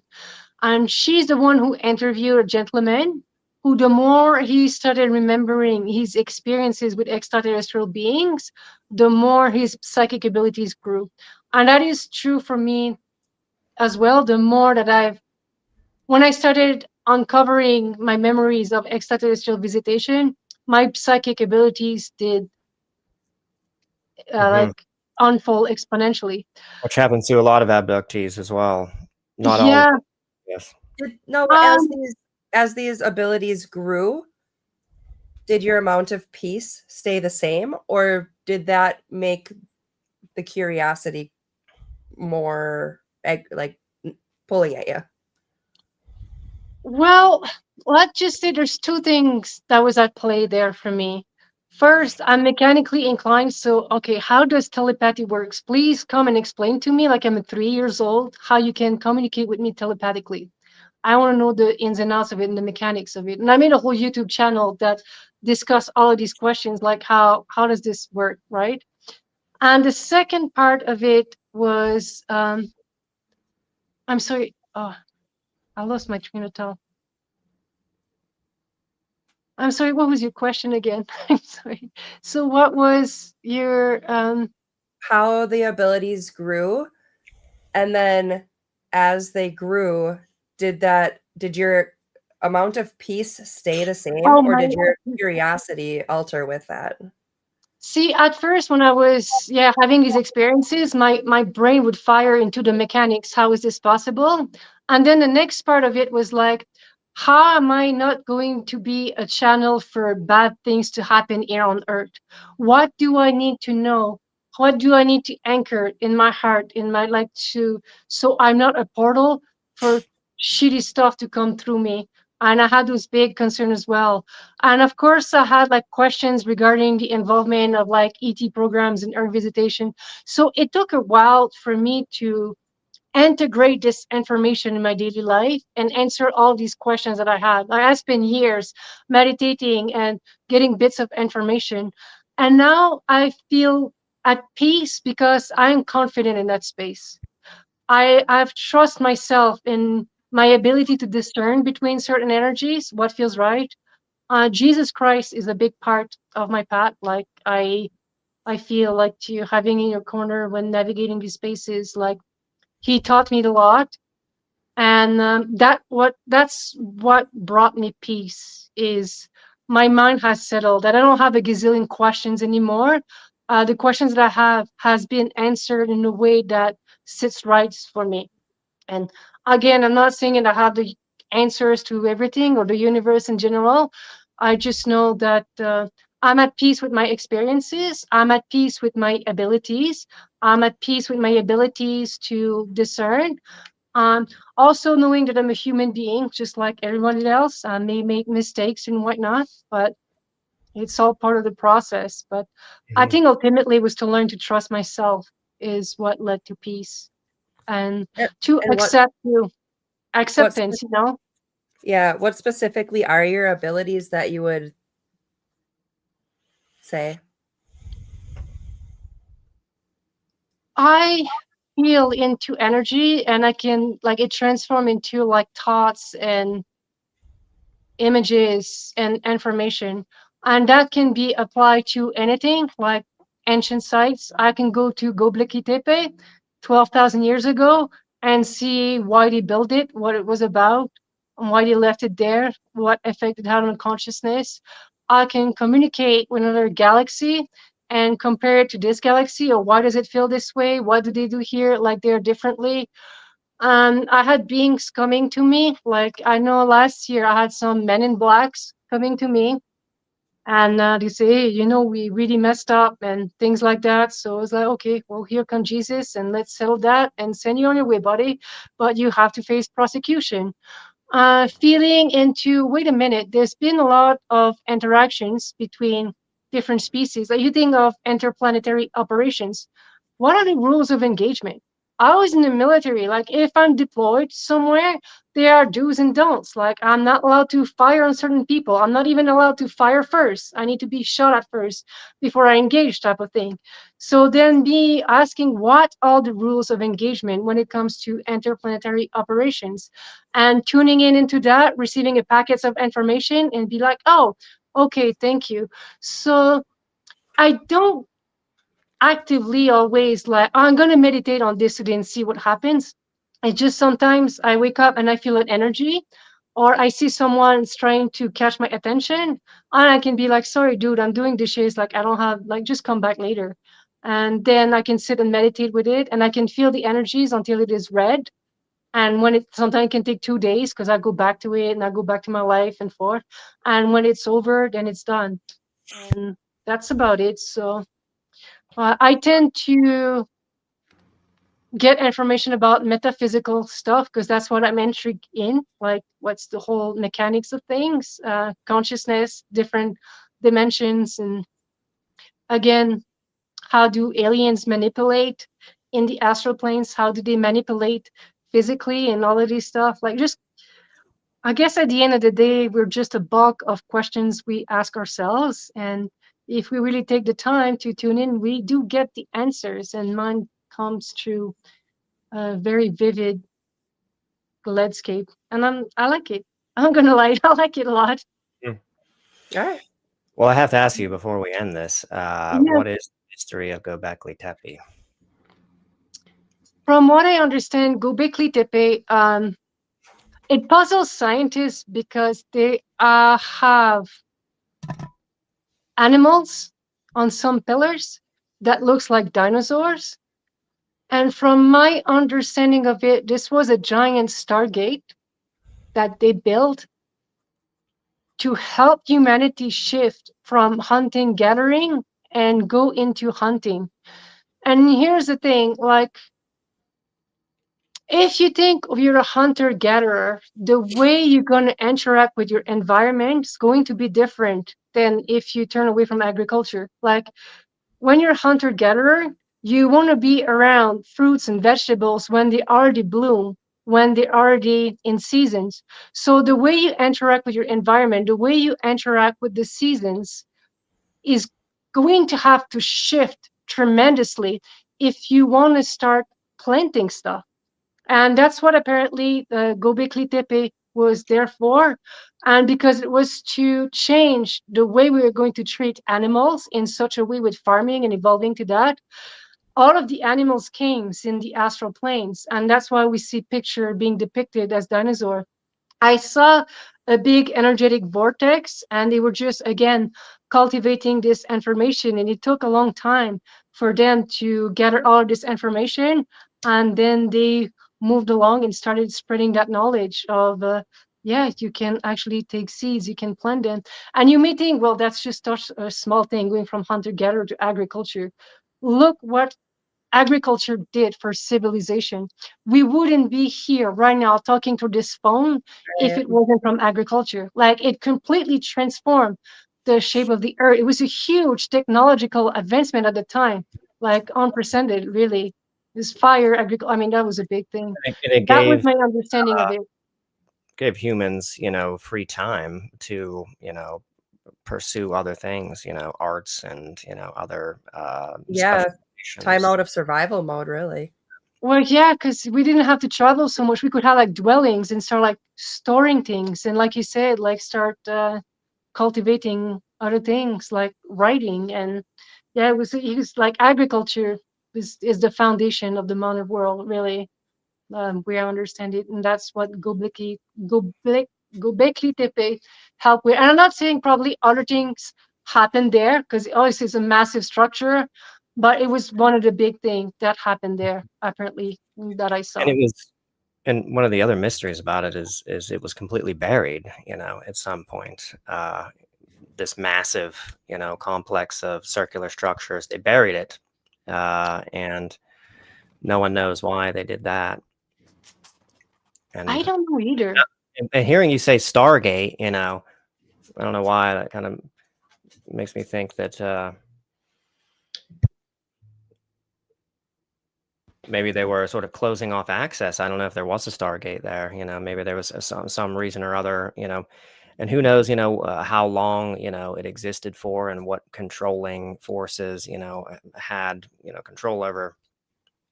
And she's the one who interviewed a gentleman who, the more he started remembering his experiences with extraterrestrial beings, the more his psychic abilities grew. And that is true for me as well. The more that when I started uncovering my memories of extraterrestrial visitation, my psychic abilities did Mhm. like unfold exponentially. Which happens to a lot of abductees as well. Not all of Yeah. them, yes. No, Um, as these abilities grew, did your amount of peace stay the same, or did that make the curiosity more like pulling at you? Well, let's just say there's two things that was at play there for me. First, I'm mechanically inclined, so okay, how does telepathy works? Please come and explain to me, like I'm 3 years old, how you can communicate with me telepathically. I want to know the ins and outs of it and the mechanics of it. And I made a whole YouTube channel that discuss all of these questions, like how does this work, right? And the second part of it was, I'm sorry, oh, I lost my train of thought. I'm sorry, what was your question again? I'm sorry. So what was your How the abilities grew, and then as they grew, did your amount of peace stay the same, oh or my did your curiosity alter with that? See, at first, when I was having these experiences, my brain would fire into the mechanics. How is this possible? And then the next part of it was like, how am I not going to be a channel for bad things to happen here on Earth? What do I need to know? What do I need to anchor in my heart, in my like to so I'm not a portal for shitty stuff to come through me? And I had those big concerns as well. And of course, I had like questions regarding the involvement of like ET programs and Earth visitation. So it took a while for me to integrate this information in my daily life and answer all these questions that I had. Like, I spent years meditating and getting bits of information. And now I feel at peace because I'm confident in that space. I've trust myself in my ability to discern between certain energies, what feels right. Jesus Christ is a big part of my path. Like I feel like to having in your corner when navigating these spaces, like he taught me a lot, and that's what brought me peace. Is my mind has settled that I don't have a gazillion questions anymore. The questions that I have has been answered in a way that sits right for me. And again, I'm not saying that I have the answers to everything or the universe in general. I just know that I'm at peace with my experiences. I'm at peace with my abilities. I'm at peace with my abilities to discern. Um, Also knowing that I'm a human being, just like everyone else. I may make mistakes and whatnot, but it's all part of the process. But I Mhm. think ultimately was to learn to trust myself is what led to peace and And to and accept you what's acceptance, you know. what specifically are your abilities that you would say? I feel into energy and I can like it transform into like thoughts and images and information, and that can be applied to anything like ancient sites. I can go to Göbekli Tepe 12,000 years ago and see why they built it, what it was about, and why they left it there, what effect it had on consciousness. I can communicate with another galaxy and compare it to this galaxy, or why does it feel this way, what do they do here like they're differently. I had beings coming to me. Like I know last year I had some men in blacks coming to me, and they say, hey, you know, we really messed up and things like that. So I was like, okay, well, here comes Jesus, and let's settle that and send you on your way, buddy. But you have to face prosecution. Feeling into, wait a minute, there's been a lot of interactions between different species. Like you think of interplanetary operations. What are the rules of engagement? I was in the military. Like if I'm deployed somewhere, there are do's and don'ts. Like I'm not allowed to fire on certain people. I'm not even allowed to fire first. I need to be shot at first before I engage, type of thing. So then be asking what are the rules of engagement when it comes to interplanetary operations, and tuning in into that, receiving a packets of information and be like, oh, okay, thank you. So I don't actively always like, oh, I'm going to meditate on this today and see what happens. It's just sometimes I wake up and I feel an energy, or I see someone's trying to catch my attention, and I can be like, sorry, dude, I'm doing dishes. Like, I don't have, like, just come back later. And then I can sit and meditate with it, and I can feel the energies until it is red. And when it sometimes can take 2 days because I go back to it and I go back to my life and forth. And when it's over, then it's done. And that's about it. So I tend to get information about metaphysical stuff because that's what I'm intrigued in. Like, what's the whole mechanics of things, consciousness, different dimensions, and again, how do aliens manipulate in the astral planes? How do they manipulate physically and all of these stuff? Like, just I guess at the end of the day, we're just a bulk of questions we ask ourselves. And if we really take the time to tune in, we do get the answers, and mine comes through a very vivid landscape. And I like it. I'm gonna lie, I like it a lot. Mm. All right. Well, I have to ask you before we end this, Yeah. what is the history of Göbekli Tepe? From what I understand, Göbekli Tepe, it puzzles scientists because they have animals on some pillars that looks like dinosaurs. And from my understanding of it, this was a giant stargate that they built to help humanity shift from hunting gathering and go into hunting. And here's the thing, like, if you think of you're a hunter gatherer, the way you're going to interact with your environment is going to be different than if you turn away from agriculture. Like, when you're a hunter gatherer, you want to be around fruits and vegetables when they already bloom, when they're already in seasons. So the way you interact with your environment, the way you interact with the seasons is going to have to shift tremendously if you want to start planting stuff. And that's what apparently the Göbekli Tepe was there for. And because it was to change the way we were going to treat animals in such a way with farming and evolving to that, all of the animals came in the astral planes. And that's why we see picture being depicted as dinosaur. I saw a big energetic vortex, and they were just, again, cultivating this information. And it took a long time for them to gather all of this information. And then they moved along and started spreading that knowledge of, yeah, you can actually take seeds, you can plant them. And you may think, well, that's just such a small thing going from hunter gatherer to agriculture. Look what agriculture did for civilization. We wouldn't be here right now talking through this phone if Right. it wasn't from agriculture. Like, it completely transformed the shape of the earth. It was a huge technological advancement at the time, like unprecedented, really. This fire, agriculture, I mean, that was a big thing. And it That was my understanding of it. gave humans, free time to, pursue other things, arts and, other Yeah. specializations. Time out of survival mode, really. Well, yeah, because we didn't have to travel so much. We could have like dwellings and start like storing things, and like you said, like start cultivating other things like writing. And yeah, it was like agriculture is the foundation of the modern world, really. We understand it, and that's what Göbekli Tepe helped with. And I'm not saying probably other things happened there, because obviously it's a massive structure, but it was one of the big things that happened there, apparently, that I And saw. it was, and one of the other mysteries about it is it was completely buried, at some point. This massive, complex of circular structures, they buried it, and no one knows why they did that. And I don't know either. and hearing you say Stargate, I don't know why that kind of makes me think that maybe they were sort of closing off access. I don't know if there was a Stargate there. Maybe there was some reason or other. And who knows, how long, it existed for, and what controlling forces, had, control over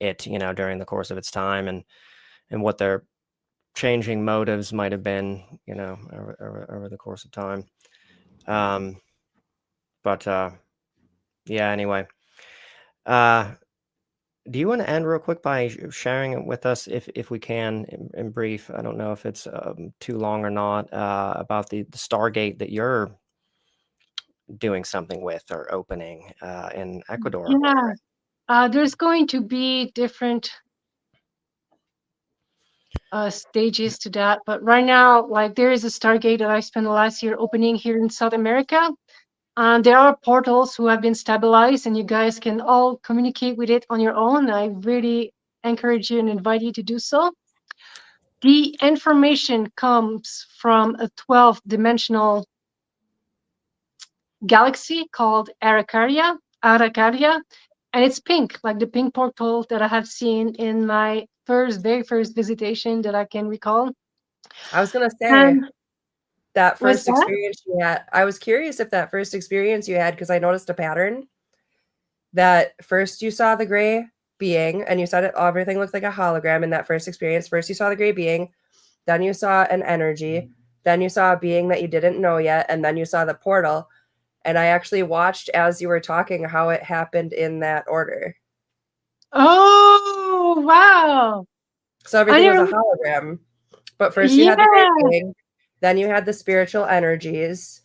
it, during the course of its time, and what their changing motives might have been, over the course of time. But yeah, anyway, do you want to end real quick by sharing it with us, if we can, in brief? I don't know if it's too long or not, about the Stargate that you're doing something with or opening in Ecuador. Yeah, there's going to be different stages to that, but right now, like, there is a Stargate that I spent the last year opening here in South America. And there are portals who have been stabilized, and you guys can all communicate with it on your own. I really encourage you and invite you to do so. The information comes from a 12th dimensional galaxy called Arcadia, and it's pink, like the pink portal that I have seen in my very first visitation that I can recall. I was going to say And that was first that? experience you had. I was curious if that first experience you had, because I noticed a pattern that first you saw the gray being, and you said everything looked like a hologram in that first experience. First you saw the gray being, then you saw an energy, then you saw a being that you didn't know yet, and then you saw the portal. And I actually watched as you were talking how it happened in that order. Oh, wow. So I everything was a never, hologram. But first you had the great yeah. being, then you had the spiritual energies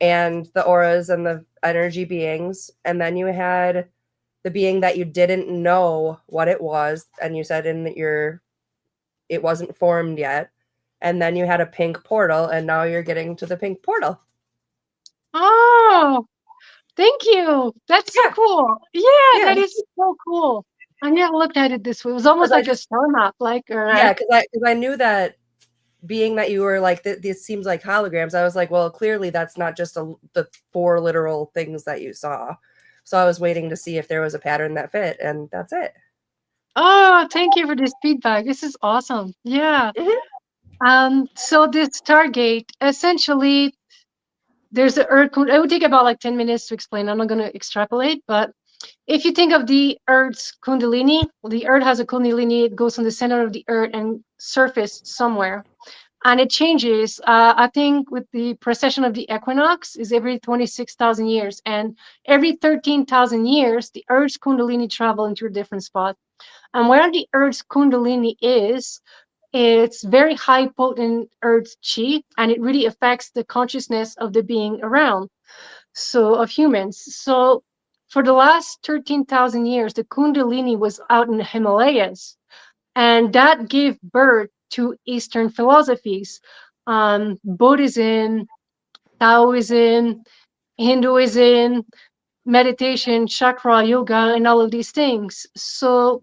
and the auras and the energy beings, and then you had the being that you didn't know what it was, and you said in your it wasn't formed yet. And then you had a pink portal, and now you're getting to the pink portal. Oh, thank you. That's so Yeah, cool. Yeah, yeah. that is so cool. I never looked at it this way. It was almost like a star map, like, Yeah, because I knew that being that you were like, this seems like holograms. I was like, well, clearly that's not just the 4 literal things that you saw. So I was waiting to see if there was a pattern that fit, and that's it. oh, thank you for this feedback. This is awesome. Yeah. So this Stargate, essentially, there's the Earth. It would take about like 10 minutes to explain. I'm not going to extrapolate, but if you think of the Earth's Kundalini, the Earth has a Kundalini. It goes from the center of the Earth and surface somewhere. And it changes. I think with the precession of the equinox is every 26,000 years. And every 13,000 years, the Earth's Kundalini travel into a different spot. And where the Earth's Kundalini is, it's very high potent Earth chi, and it really affects the consciousness of the being around, so of humans. So for the last 13,000 years, the Kundalini was out in the Himalayas, and that gave birth to Eastern philosophies, Buddhism, Taoism, Hinduism, meditation, chakra yoga, and all of these things. So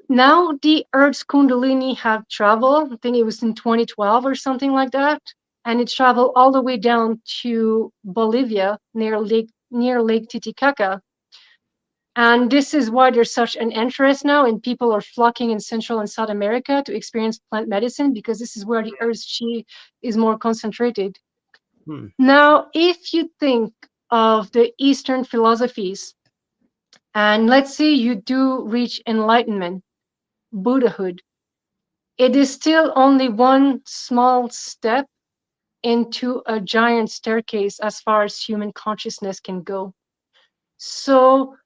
now the Earth's Kundalini have traveled. I think it was in 2012 or something like that, and it traveled all the way down to Bolivia near Lake Titicaca. And this is why there's such an interest now, and people are flocking in Central and South America to experience plant medicine, because this is where the Earth's chi is more concentrated. Now, if you think of the Eastern philosophies, and let's say you do reach enlightenment, Buddhahood, it is still only one small step into a giant staircase as far as human consciousness can go. So,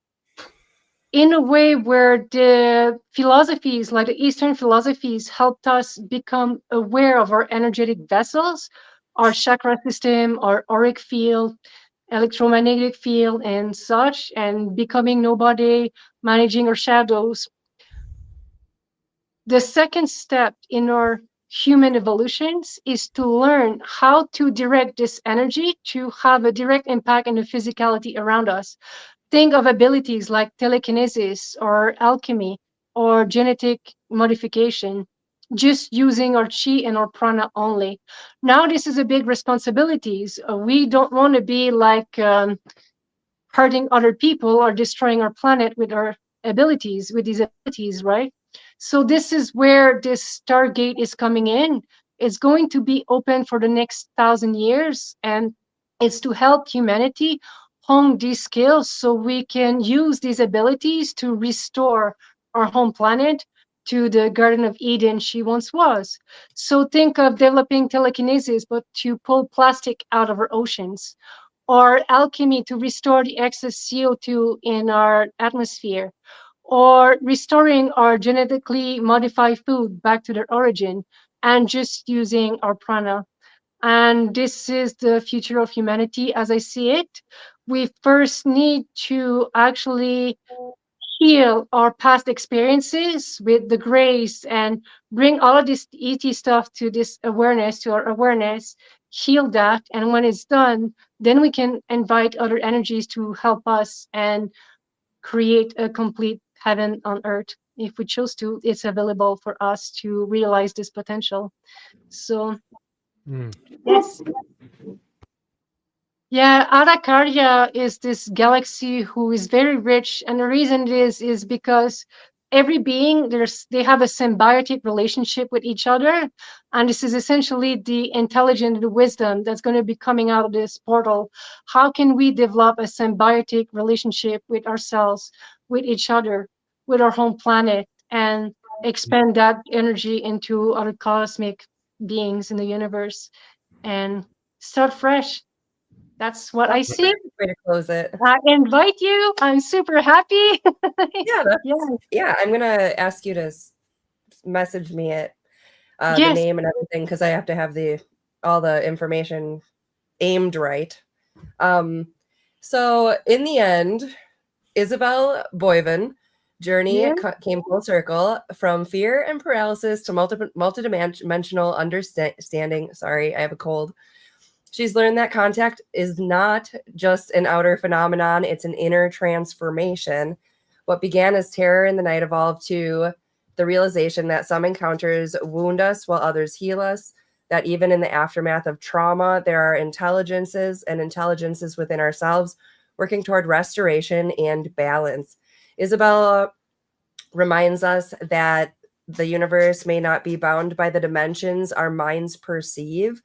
in a way where the philosophies, like the Eastern philosophies, helped us become aware of our energetic vessels, our chakra system, our auric field, electromagnetic field, and such, and becoming nobody, managing our shadows. The second step in our human evolutions is to learn how to direct this energy to have a direct impact on the physicality around us. Think of abilities like telekinesis or alchemy or genetic modification, just using our chi and our prana only. Now, this is a big responsibility. We don't want to be like hurting other people or destroying our planet with our abilities, with these abilities, right? So this is where this Stargate is coming in. It's going to be open for the next 1,000 years, and it's to help humanity hone these skills so we can use these abilities to restore our home planet to the Garden of Eden she once was. So think of developing telekinesis, but to pull plastic out of our oceans, or alchemy to restore the excess CO2 in our atmosphere, or restoring our genetically modified food back to their origin, and just using our prana. And this is the future of humanity as I see it. We first need to actually heal our past experiences with the grace and bring all of this ET stuff to this awareness, to our awareness, heal that. And when it's done, then we can invite other energies to help us and create a complete heaven on earth. If we choose to, it's available for us to realize this potential. So, yes. Yeah, Arakaria is this galaxy who is very rich, and the reason it is because every being they have a symbiotic relationship with each other, and this is essentially the intelligence, the wisdom that's going to be coming out of this portal. How can we develop a symbiotic relationship with ourselves, with each other, with our home planet, and expand that energy into other cosmic beings in the universe and start fresh. That's what I That's a see. great way to close it. I invite you. I'm super happy. Yeah, Yeah. I'm gonna ask you to message me it, the Yes. name and everything, because I have to have all the information aimed right. So in the end, Isabelle Boivin journey Yeah. came full circle from fear and paralysis to multidimensional understanding. Sorry, I have a cold. She's learned that contact is not just an outer phenomenon, it's an inner transformation. What began as terror in the night evolved to the realization that some encounters wound us while others heal us, that even in the aftermath of trauma, there are intelligences within ourselves working toward restoration and balance. Isabella reminds us that the universe may not be bound by the dimensions our minds perceive,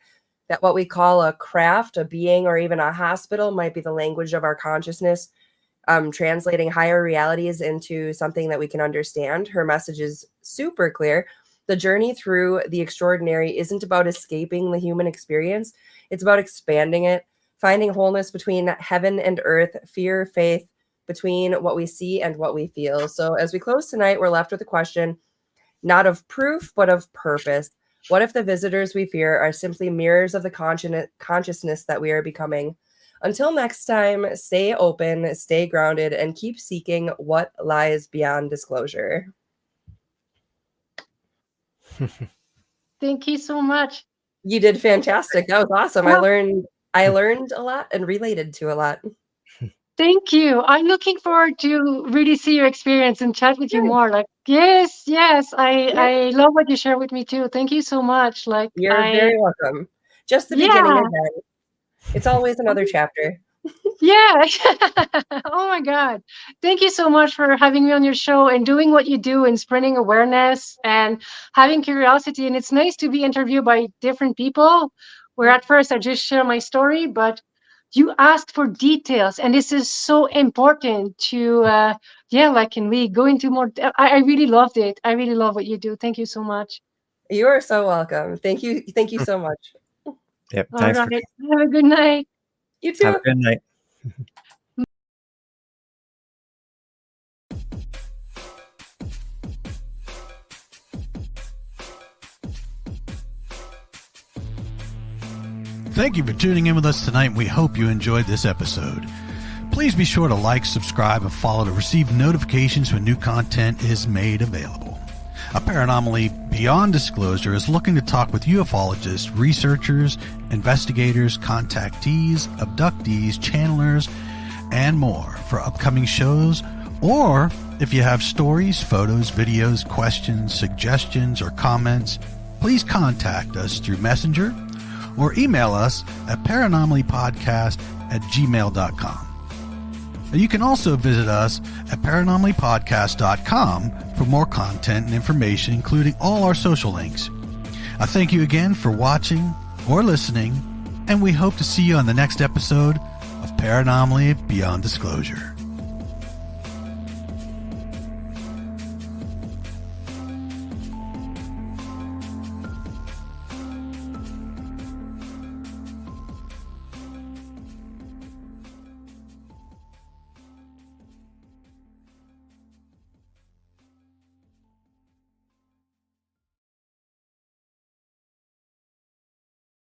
that what we call a craft, a being, or even a hospital might be the language of our consciousness, translating higher realities into something that we can understand. Her message is super clear. The journey through the extraordinary isn't about escaping the human experience. It's about expanding it, finding wholeness between heaven and earth, fear, faith, between what we see and what we feel. So as we close tonight, we're left with a question, not of proof, but of purpose. What if the visitors we fear are simply mirrors of the consciousness that we are becoming? Until next time, stay open, stay grounded, and keep seeking what lies beyond disclosure. Thank you so much. You did fantastic. That was awesome. Well, I learned a lot and related to a lot. thank you. I'm looking forward to really see your experience and chat with you Good. more. Like, yes, yes. Yeah. I love what you share with me too. Thank you so much. Like, You're very welcome. Just the yeah. beginning again. It's always another chapter. Yeah. Oh my God. Thank you so much for having me on your show and doing what you do and spreading awareness and having curiosity. And it's nice to be interviewed by different people where at first I just share my story, but you asked for details. And this is so important to, like, can we go into more? I really loved it. I really love what you do. Thank you so much. You are so welcome. Thank you. Thank you so much. Yep. All Thanks right. for Have a good night. You too. have a good night. Thank you for tuning in with us tonight. We hope you enjoyed this episode. Please be sure to like, subscribe, and follow to receive notifications when new content is made available. A Paranomaly Beyond Disclosure is looking to talk with ufologists, researchers, investigators, contactees, abductees, channelers, and more for upcoming shows. Or if you have stories, photos, videos, questions, suggestions, or comments, please contact us through Messenger or email us at paranomalypodcast@gmail.com. And you can also visit us at paranomalypodcast.com for more content and information, including all our social links. I thank you again for watching or listening, and we hope to see you on the next episode of Paranomaly Beyond Disclosure.